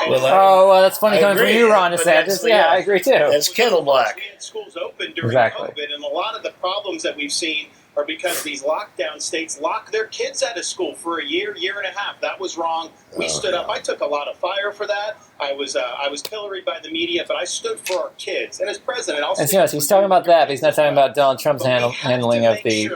Well, that's funny coming from you, Ron DeSantis. Yeah, I agree too. That's kettle black. We had schools open during COVID, and a lot of the problems that we've seen are because these lockdown states lock their kids out of school for a year, year and a half. That was wrong. We stood up. I took a lot of fire for that. I was pilloried by the media, but I stood for our kids. And as president, I'll say... Yes, he's talking about that, but he's not talking about Donald Trump's handling of the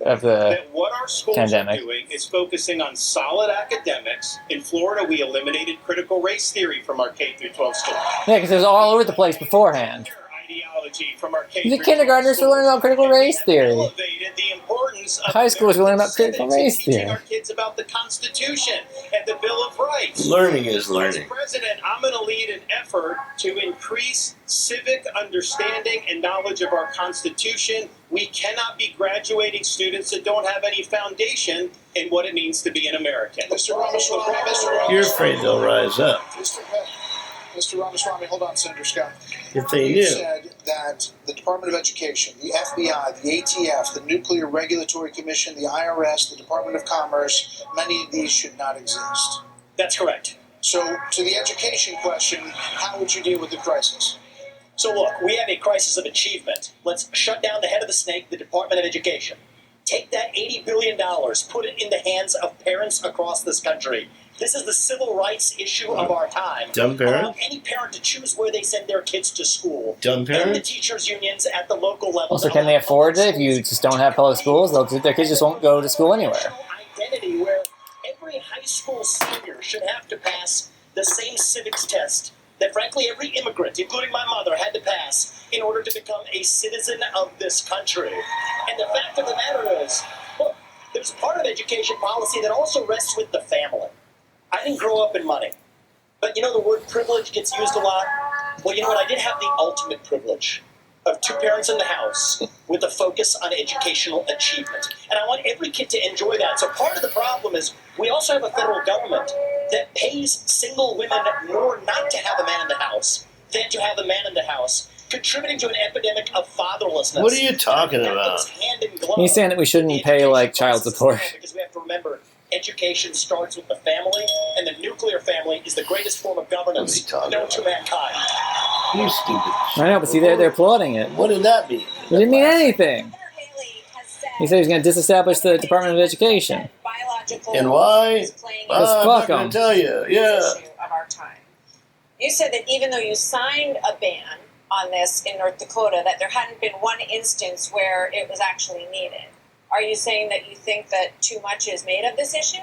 that what our schools pandemic. are doing is focusing on solid academics. In Florida, we eliminated critical race theory from our K-12 schools. Yeah, because it was all over the place beforehand. Ideology from our The kindergartners were learning about critical race theory. The importance of high schoolers were learning about critical race teaching theory. our kids about the Constitution and the Bill of Rights. Learning is learning. As president, I'm going to lead an effort to increase civic understanding and knowledge of our Constitution. We cannot be graduating students that don't have any foundation in what it means to be an American. Mr. Ramaswamy, You're afraid they'll rise up. Mr. Ramaswamy, hold on, Senator Scott. If they You knew. said that the Department of Education, the FBI, the ATF, the Nuclear Regulatory Commission, the IRS, the Department of Commerce, many of these should not exist. That's correct. So, to the education question, how would you deal with the crisis? So look, we have a crisis of achievement. Let's shut down the head of the snake, the Department of Education. Take that $80 billion, put it in the hands of parents across this country. This is the civil rights issue of our time. Dumb parent? Allow any parent to choose where they send their kids to school. Dumb parent? And the teachers' unions at the local level. Also, can they afford it? If you just don't have public schools, their kids just won't go to school anywhere. Identity where every high school senior should have to pass the same civics test that, frankly, every immigrant, including my mother, had to pass in order to become a citizen of this country. And the fact of the matter is, look, there's part of education policy that also rests with the family. I didn't grow up in money. But you know, the word privilege gets used a lot. Well, you know what? I did have the ultimate privilege of two parents in the house with a focus on educational achievement. And I want every kid to enjoy that. So part of the problem is we also have a federal government that pays single women more not to have a man in the house than to have a man in the house, contributing to an epidemic of fatherlessness. What are you talking about? He's saying that we shouldn't pay, like, child support. Because we have to remember, education starts with the family, and the nuclear family is the greatest form of governance known to mankind. You stupid. I know, but see, they're applauding it. What did that mean? It didn't mean anything. He said he's going to disestablish the Department of Education. And why? I'm not fuck going 'em. to tell you. Yeah. Of our time. You said that even though you signed a ban on this in North Dakota, that there hadn't been one instance where it was actually needed. Are you saying that you think that too much is made of this issue?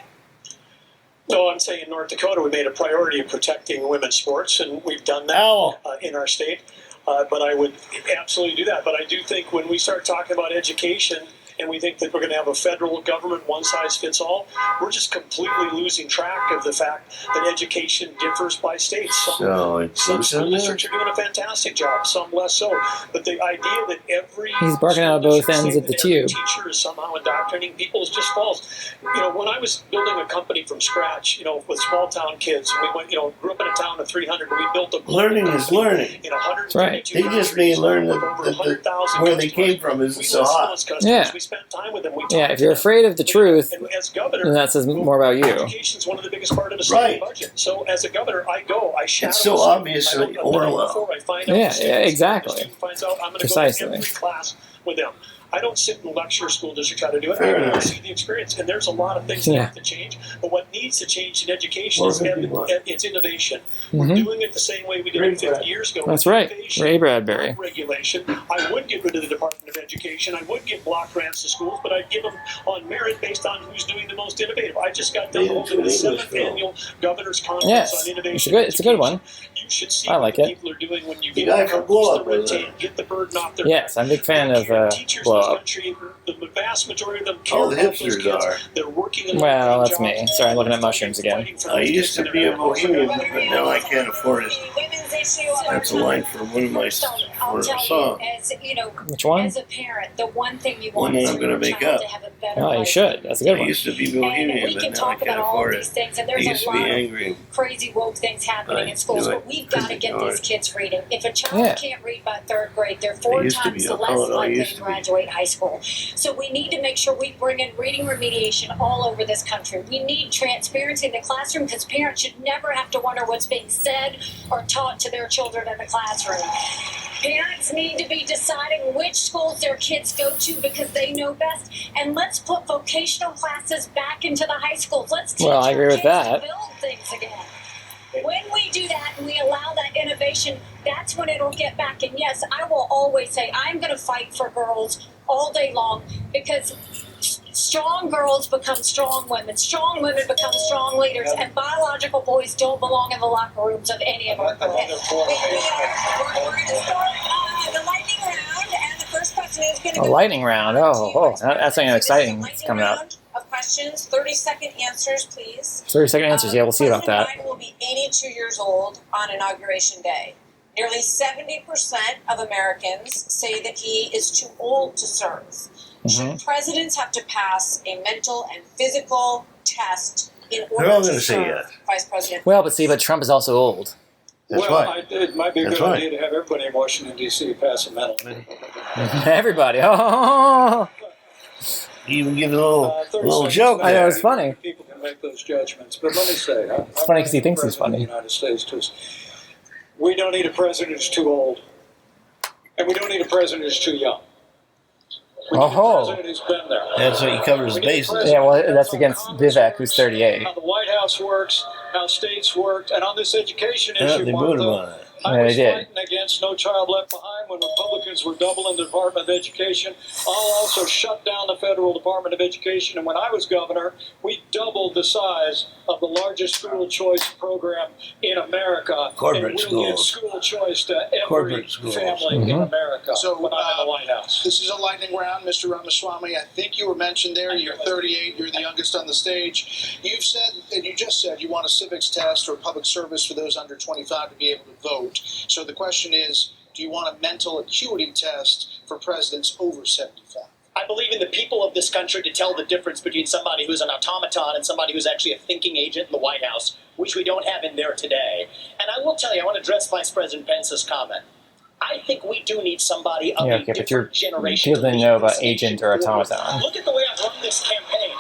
No, I'm saying in North Dakota we made a priority of protecting women's sports, and we've done that in our state. But I would absolutely do that. But I do think when we start talking about education and we think that we're going to have a federal government, one size fits all, we're just completely losing track of the fact that education differs by state. Some school districts are doing a fantastic job, some less so. But the idea that every He's barking out of both ends of the tube. teacher is somehow indoctrinating people is just false. You know, when I was building a company from scratch, you know, with small town kids, we went, you know, grew up in a town of 300, and we built a Learning is learning. in 132 Right. They just may learn where they came from isn't so hot. Yeah. We spent time with them. We Yeah, if you're afraid of the truth, and as governor, then that says more about you. education is one of the biggest part of the state Right. budget. So as a governor, I shadow. It's so the obvious student. that I don't know Orwell. before I find out Yeah, the students. yeah, exactly. The student finds out I'm going to Precisely. go to every class with them. I don't sit and lecture school districts how to do it. Fair I want enough. to see the experience. And there's a lot of things that Yeah. have to change. But what needs to change in education More is people. it's innovation. We're Mhm. doing it the same way we did it 50 years ago. That's right. Innovation, Ray Bradbury. regulation. I would get rid of the Department of Education. I would give block grants to schools, but I'd give them on merit based on who's doing the most innovative. I just got done holding the 7th annual Governor's Conference Yes, on Innovation. it's a good one. You should see I like what it. people are doing when you The get guy from Blow Up, the red wasn't tape, get the burden off their Yes, I'm a big fan of teachers Blow in this Up. country, the vast majority of them care All the about those hipsters kids. are. They're working in Well, low-paying that's me. jobs. Sorry, I'm looking at mushrooms again. Fighting for I those used kids to be a in America. bohemian, but now I can't afford it. The women's issue. That's a line for one of my for a tell song. you, as you know, Which one? as a parent, the one thing you One want that is I'm for gonna your make child up. to have a better Oh, life. you should. That's a good I one. used to be And Bohemian, we but can now I talk can't about all afford of these it. things, and I there's used a to be lot angry. of crazy woke things happening I in schools, do it. but we've got to get Ignore these it. kids reading. If a child Yeah. can't read by third grade, they're 4 used to times be. less Oh, no, I likely used to to be. graduate high school. So we need to make sure we bring in reading remediation all over this country. We need transparency in the classroom because parents should never have to wonder what's being said or taught to their children in the classroom. Parents need to be deciding which schools their kids go to because they know best. And let's put vocational classes back into the high schools. Let's teach Well, I agree our with kids that. to build things again. When we do that and we allow that innovation, that's when it'll get back. And yes, I will always say I'm going to fight for girls all day long because strong girls become strong women. Strong women become strong leaders. And biological boys don't belong in the locker rooms of any of our girls. We're going to start the lightning round. And the first question is going to A go lightning round. Oh, that's something exciting that's coming up. Of questions, 30-second answers, please. 30-second answers. Yeah, we'll see about that. President Biden will be 82 years old on Inauguration Day. Nearly 70% of Americans say that he is too old to serve. Should presidents have to pass a mental and physical test in They're order all to gonna say serve yes. Vice President? Well, but Trump is also old. That's well, right. it might be a That's good right. idea to have everybody in Washington, D.C. pass a mental. Everybody. Oh, He even gives a little joke I know, there. it's funny. People can make those judgments. But let me say, It's funny because he thinks he's President funny. of the United States too. We don't need a president who's too old. And we don't need a president who's too young. We need a president who's been there. That's how he covers We his need a bases. president Yeah, well, who's that's on against Congress Vivek, who's works, 38. How the White House works, how states worked, and on this education Yeah, issue, they voted Martha, on it. I Yeah, was they did. fighting against No Child Left Behind when Republicans were doubling the Department of Education. I'll also shut down the Federal Department of Education. And when I was governor, we doubled the size of the largest school choice program in America. Corporate and we'll give schools. school choice to every Corporate schools. family in America So, when I'm in the White House. This is a lightning round, Mr. Ramaswamy. I think you were mentioned there. You're 38. You're the youngest on the stage. You've said, and you just said, you want a civics test or public service for those under 25 to be able to vote. So the question is, do you want a mental acuity test for presidents over 75? I believe in the people of this country to tell the difference between somebody who's an automaton and somebody who's actually a thinking agent in the White House, which we don't have in there today. And I will tell you, I want to address Vice President Pence's comment. I think we do need somebody of Yeah, a okay, but different generation. people didn't to know lead about this agent nation or forward. automaton. Look at the way I've run this campaign.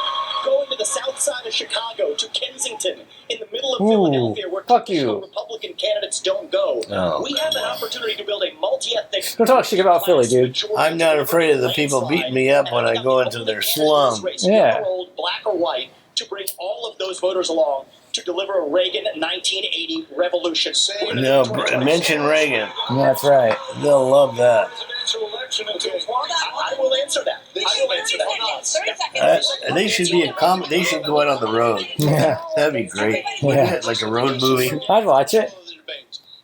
Going to the south side of Chicago, to Kensington, in the middle of Philadelphia, where traditional Republican candidates don't go. Oh, we have an opportunity to build a multi-ethnic... Don't talk shit about Philly, dude. I'm not afraid of the people beating me up when I go into their slum. Yeah. Young or old, black or white, to bring all of those voters along to deliver a Reagan 1980 revolution. No, mention Reagan. That's right. They'll love that. I will answer that. I will answer that. They should be They should go out on the road. Yeah. That'd be great. Yeah. Like a road movie. I'd watch it.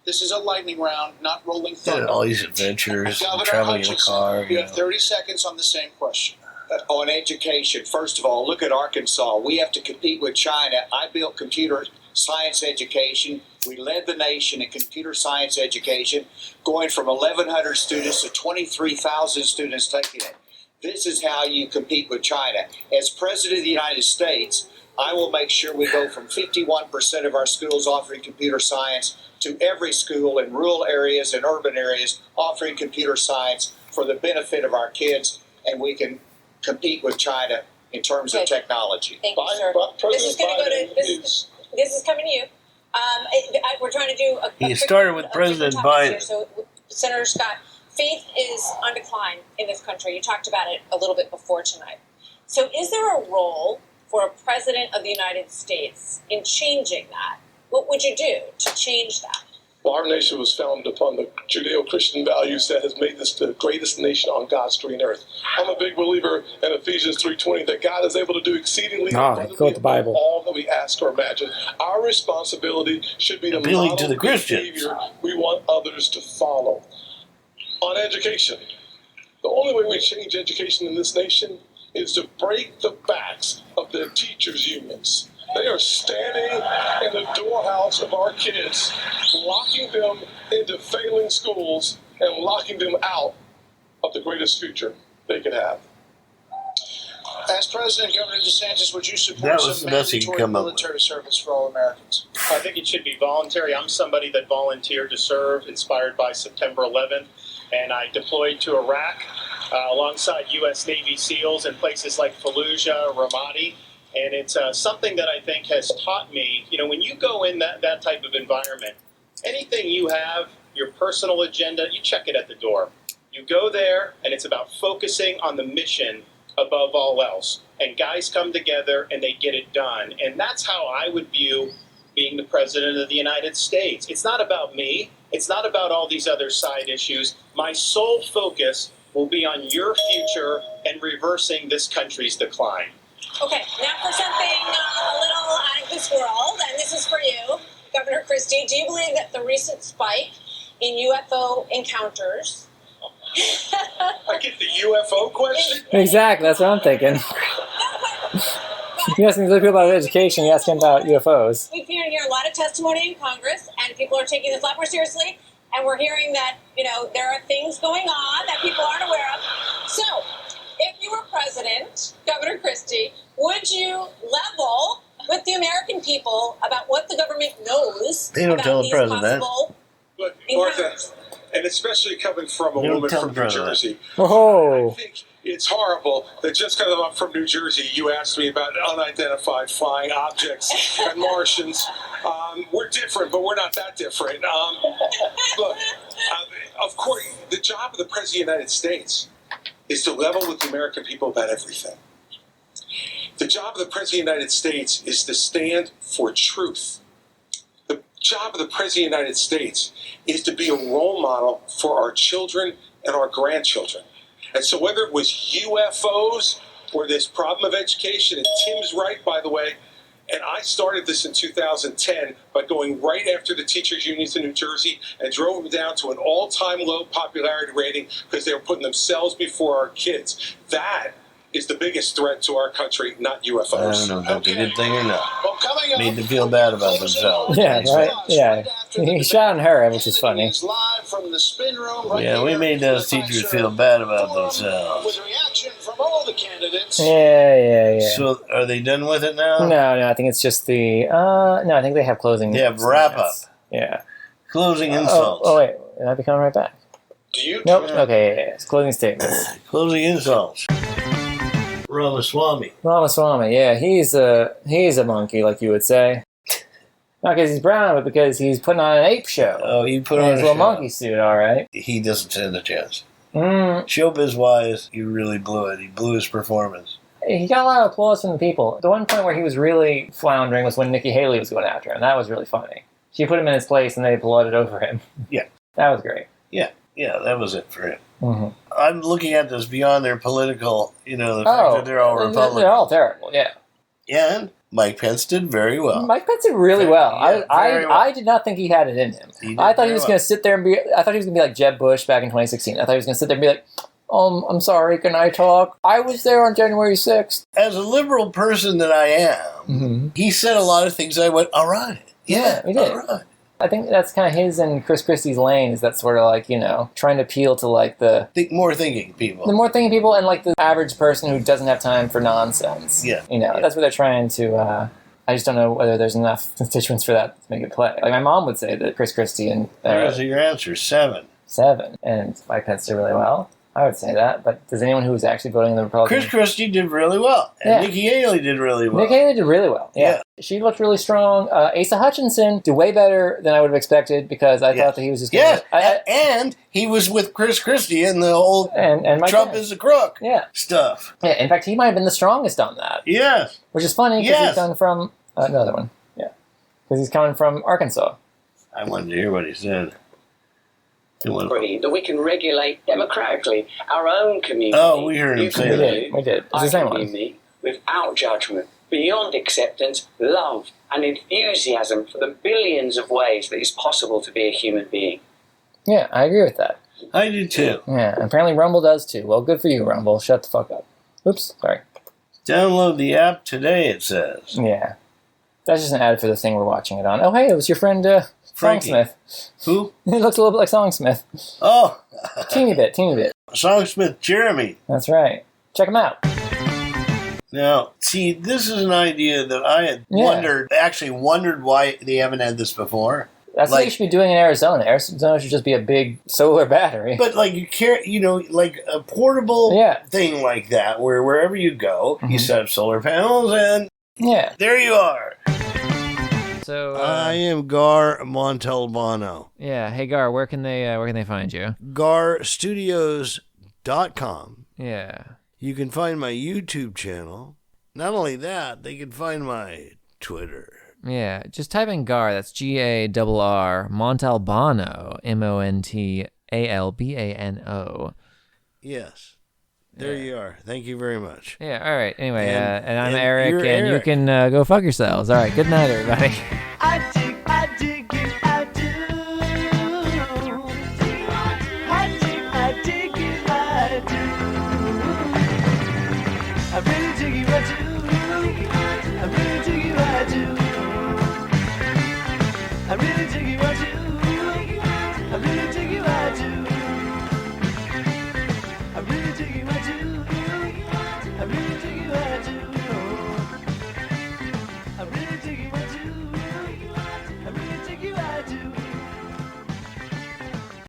This is a lightning round, not rolling Yeah, thunder. all these adventures, Governor traveling in a Hutchinson, car. you have 30 seconds on the same question. On education, first of all, look at Arkansas. We have to compete with China. I built computer science education. We led the nation in computer science education, going from 1,100 students to 23,000 students taking it. This is how you compete with China. As President of the United States, I will make sure we go from 51% of our schools offering computer science to every school in rural areas and urban areas offering computer science for the benefit of our kids, and we can compete with China in terms of technology. Thank you, sir. This is going to go to this is coming to you. We're trying to do a He quick started round with of President different topics Biden. here. So, Senator Scott, faith is on decline in this country. You talked about it a little bit before tonight. So, is there a role for a president of the United States in changing that? What would you do to change that? Well, our nation was founded upon the Judeo-Christian values that has made this the greatest nation on God's green earth. I'm a big believer in Ephesians 3:20 that God is able to do exceedingly go with the Bible. all that we ask or imagine. Our responsibility should be to Appealing model to the Christians. behavior we want others to follow. On education, the only way we change education in this nation is to break the backs of the teachers' unions. They are standing in the doorhouse of our kids, locking them into failing schools and locking them out of the greatest future they can have. As President, Governor DeSantis, would you support some mandatory military service for all Americans? I think it should be voluntary. I'm somebody that volunteered to serve, inspired by September 11th, and I deployed to Iraq alongside U.S. Navy SEALs in places like Fallujah, Ramadi, and it's something that I think has taught me, when you go in that type of environment, anything you have, your personal agenda, you check it at the door. You go there, and it's about focusing on the mission above all else. And guys come together and they get it done. And that's how I would view being the President of the United States. It's not about me. It's not about all these other side issues. My sole focus will be on your future and reversing this country's decline. Okay, now for something a little out of this world, and this is for you, Governor Christie. Do you believe that the recent spike in UFO encounters... I get the UFO question? Exactly, that's what I'm thinking. You ask me people about education, you ask him about UFOs. We've been hearing a lot of testimony in Congress, and people are taking this a lot more seriously, and we're hearing that, there are things going on that people aren't aware of. So, if you were president, Governor Christie, would you level with the American people about what the government knows about these possible Look, Martha, and especially coming from a woman from New Jersey, oh. I think it's horrible that just because I'm from New Jersey, you asked me about unidentified flying objects and Martians. We're different, but we're not that different. Look, of course, the job of the President of the United States is to level with the American people about everything. The job of the President of the United States is to stand for truth. The job of the President of the United States is to be a role model for our children and our grandchildren. And so whether it was UFOs or this problem of education, and Tim's right, by the way, and I started this in 2010 by going right after the teachers' unions in New Jersey and drove them down to an all-time low popularity rating because they were putting themselves before our kids. That is the biggest threat to our country, not UFOs. I don't know if that's a good thing or not. Made them feel bad about themselves. Yeah, right? Yeah. He shot on her, which is funny. Yeah, we made those teachers feel bad about themselves. Yeah. So, are they done with it now? No, I think it's just the... no, I think they have closing... They have wrap-up. Yeah. Closing insults. Oh, wait. I'll be coming right back. Nope. Okay, yeah. It's closing statements. Closing insults. Ramaswamy, yeah, he's a monkey, like you would say. Not because he's brown, but because he's putting on an ape show. Oh, he put on his little monkey suit, all right. He doesn't stand a chance. Showbiz-wise, he really blew it. He blew his performance. He got a lot of applause from the people. The one point where he was really floundering was when Nikki Haley was going after him. That was really funny. She put him in his place, and they applauded over him. Yeah. That was great. Yeah, that was it for him. Mm-hmm. I'm looking at this beyond their political, the fact that they're all Republicans. They're all terrible, yeah. And Mike Pence did very well. Mike Pence did really well. I did not think he had it in him. I thought he was going to sit there and be... I thought he was going to be like Jeb Bush back in 2016. I thought he was going to sit there and be like, I'm sorry, can I talk? I was there on January 6th. As a liberal person that I am, he said a lot of things I went, all right. Yeah, he did. All right. I think that's kind of his and Chris Christie's lane, is that sort of like, trying to appeal to like the... more thinking people. The more thinking people and like the average person who doesn't have time for nonsense. Yeah. That's what they're trying to... I just don't know whether there's enough constituents for that to make it play. Like my mom would say that Chris Christie and... Those are your answers. 7. And Mike Pence did really well. I would say that, but does anyone who's actually voting in the Republican... Chris Christie did really well, and Nikki Haley did really well. Nikki Haley did really well, yeah. She looked really strong. Asa Hutchinson did way better than I would have expected, because I thought that he was just going to... and he was with Chris Christie in the whole and Trump is a crook stuff. Yeah, in fact, he might have been the strongest on that. Yes. Which is funny, because he's coming from... another one, because he's coming from Arkansas. I wanted to hear what he said. That we can regulate democratically our own community. Oh, we heard him say that. We did. It's the same one. Without judgment, beyond acceptance, love, and enthusiasm for the billions of ways that it's possible to be a human being. Yeah, I agree with that. I do too. Yeah, apparently Rumble does too. Well, good for you, Rumble. Shut the fuck up. Oops, sorry. Download the app today, it says. Yeah. That's just an ad for the thing we're watching it on. Oh, hey, it was your friend Frankie. Songsmith. Who? He looks a little bit like Songsmith. Oh. Teeny bit. Songsmith Jeremy. That's right. Check him out. Now, see, this is an idea that I had wondered why they haven't had this before. That's what you should be doing in Arizona. Arizona should just be a big solar battery. But like like a portable thing like that, where wherever you go, you set up solar panels, and there you are. So I am Garr Montalbano. Yeah, hey Garr, where can they find you? GarrStudios.com. Yeah. You can find my YouTube channel. Not only that, they can find my Twitter. Yeah, just type in Garr, that's Garr, Montalbano, Montalbano. Yes. There you are. Thank you very much. Yeah, all right. Anyway, and I'm Éric, and you can go fuck yourselves. All right, good night, everybody.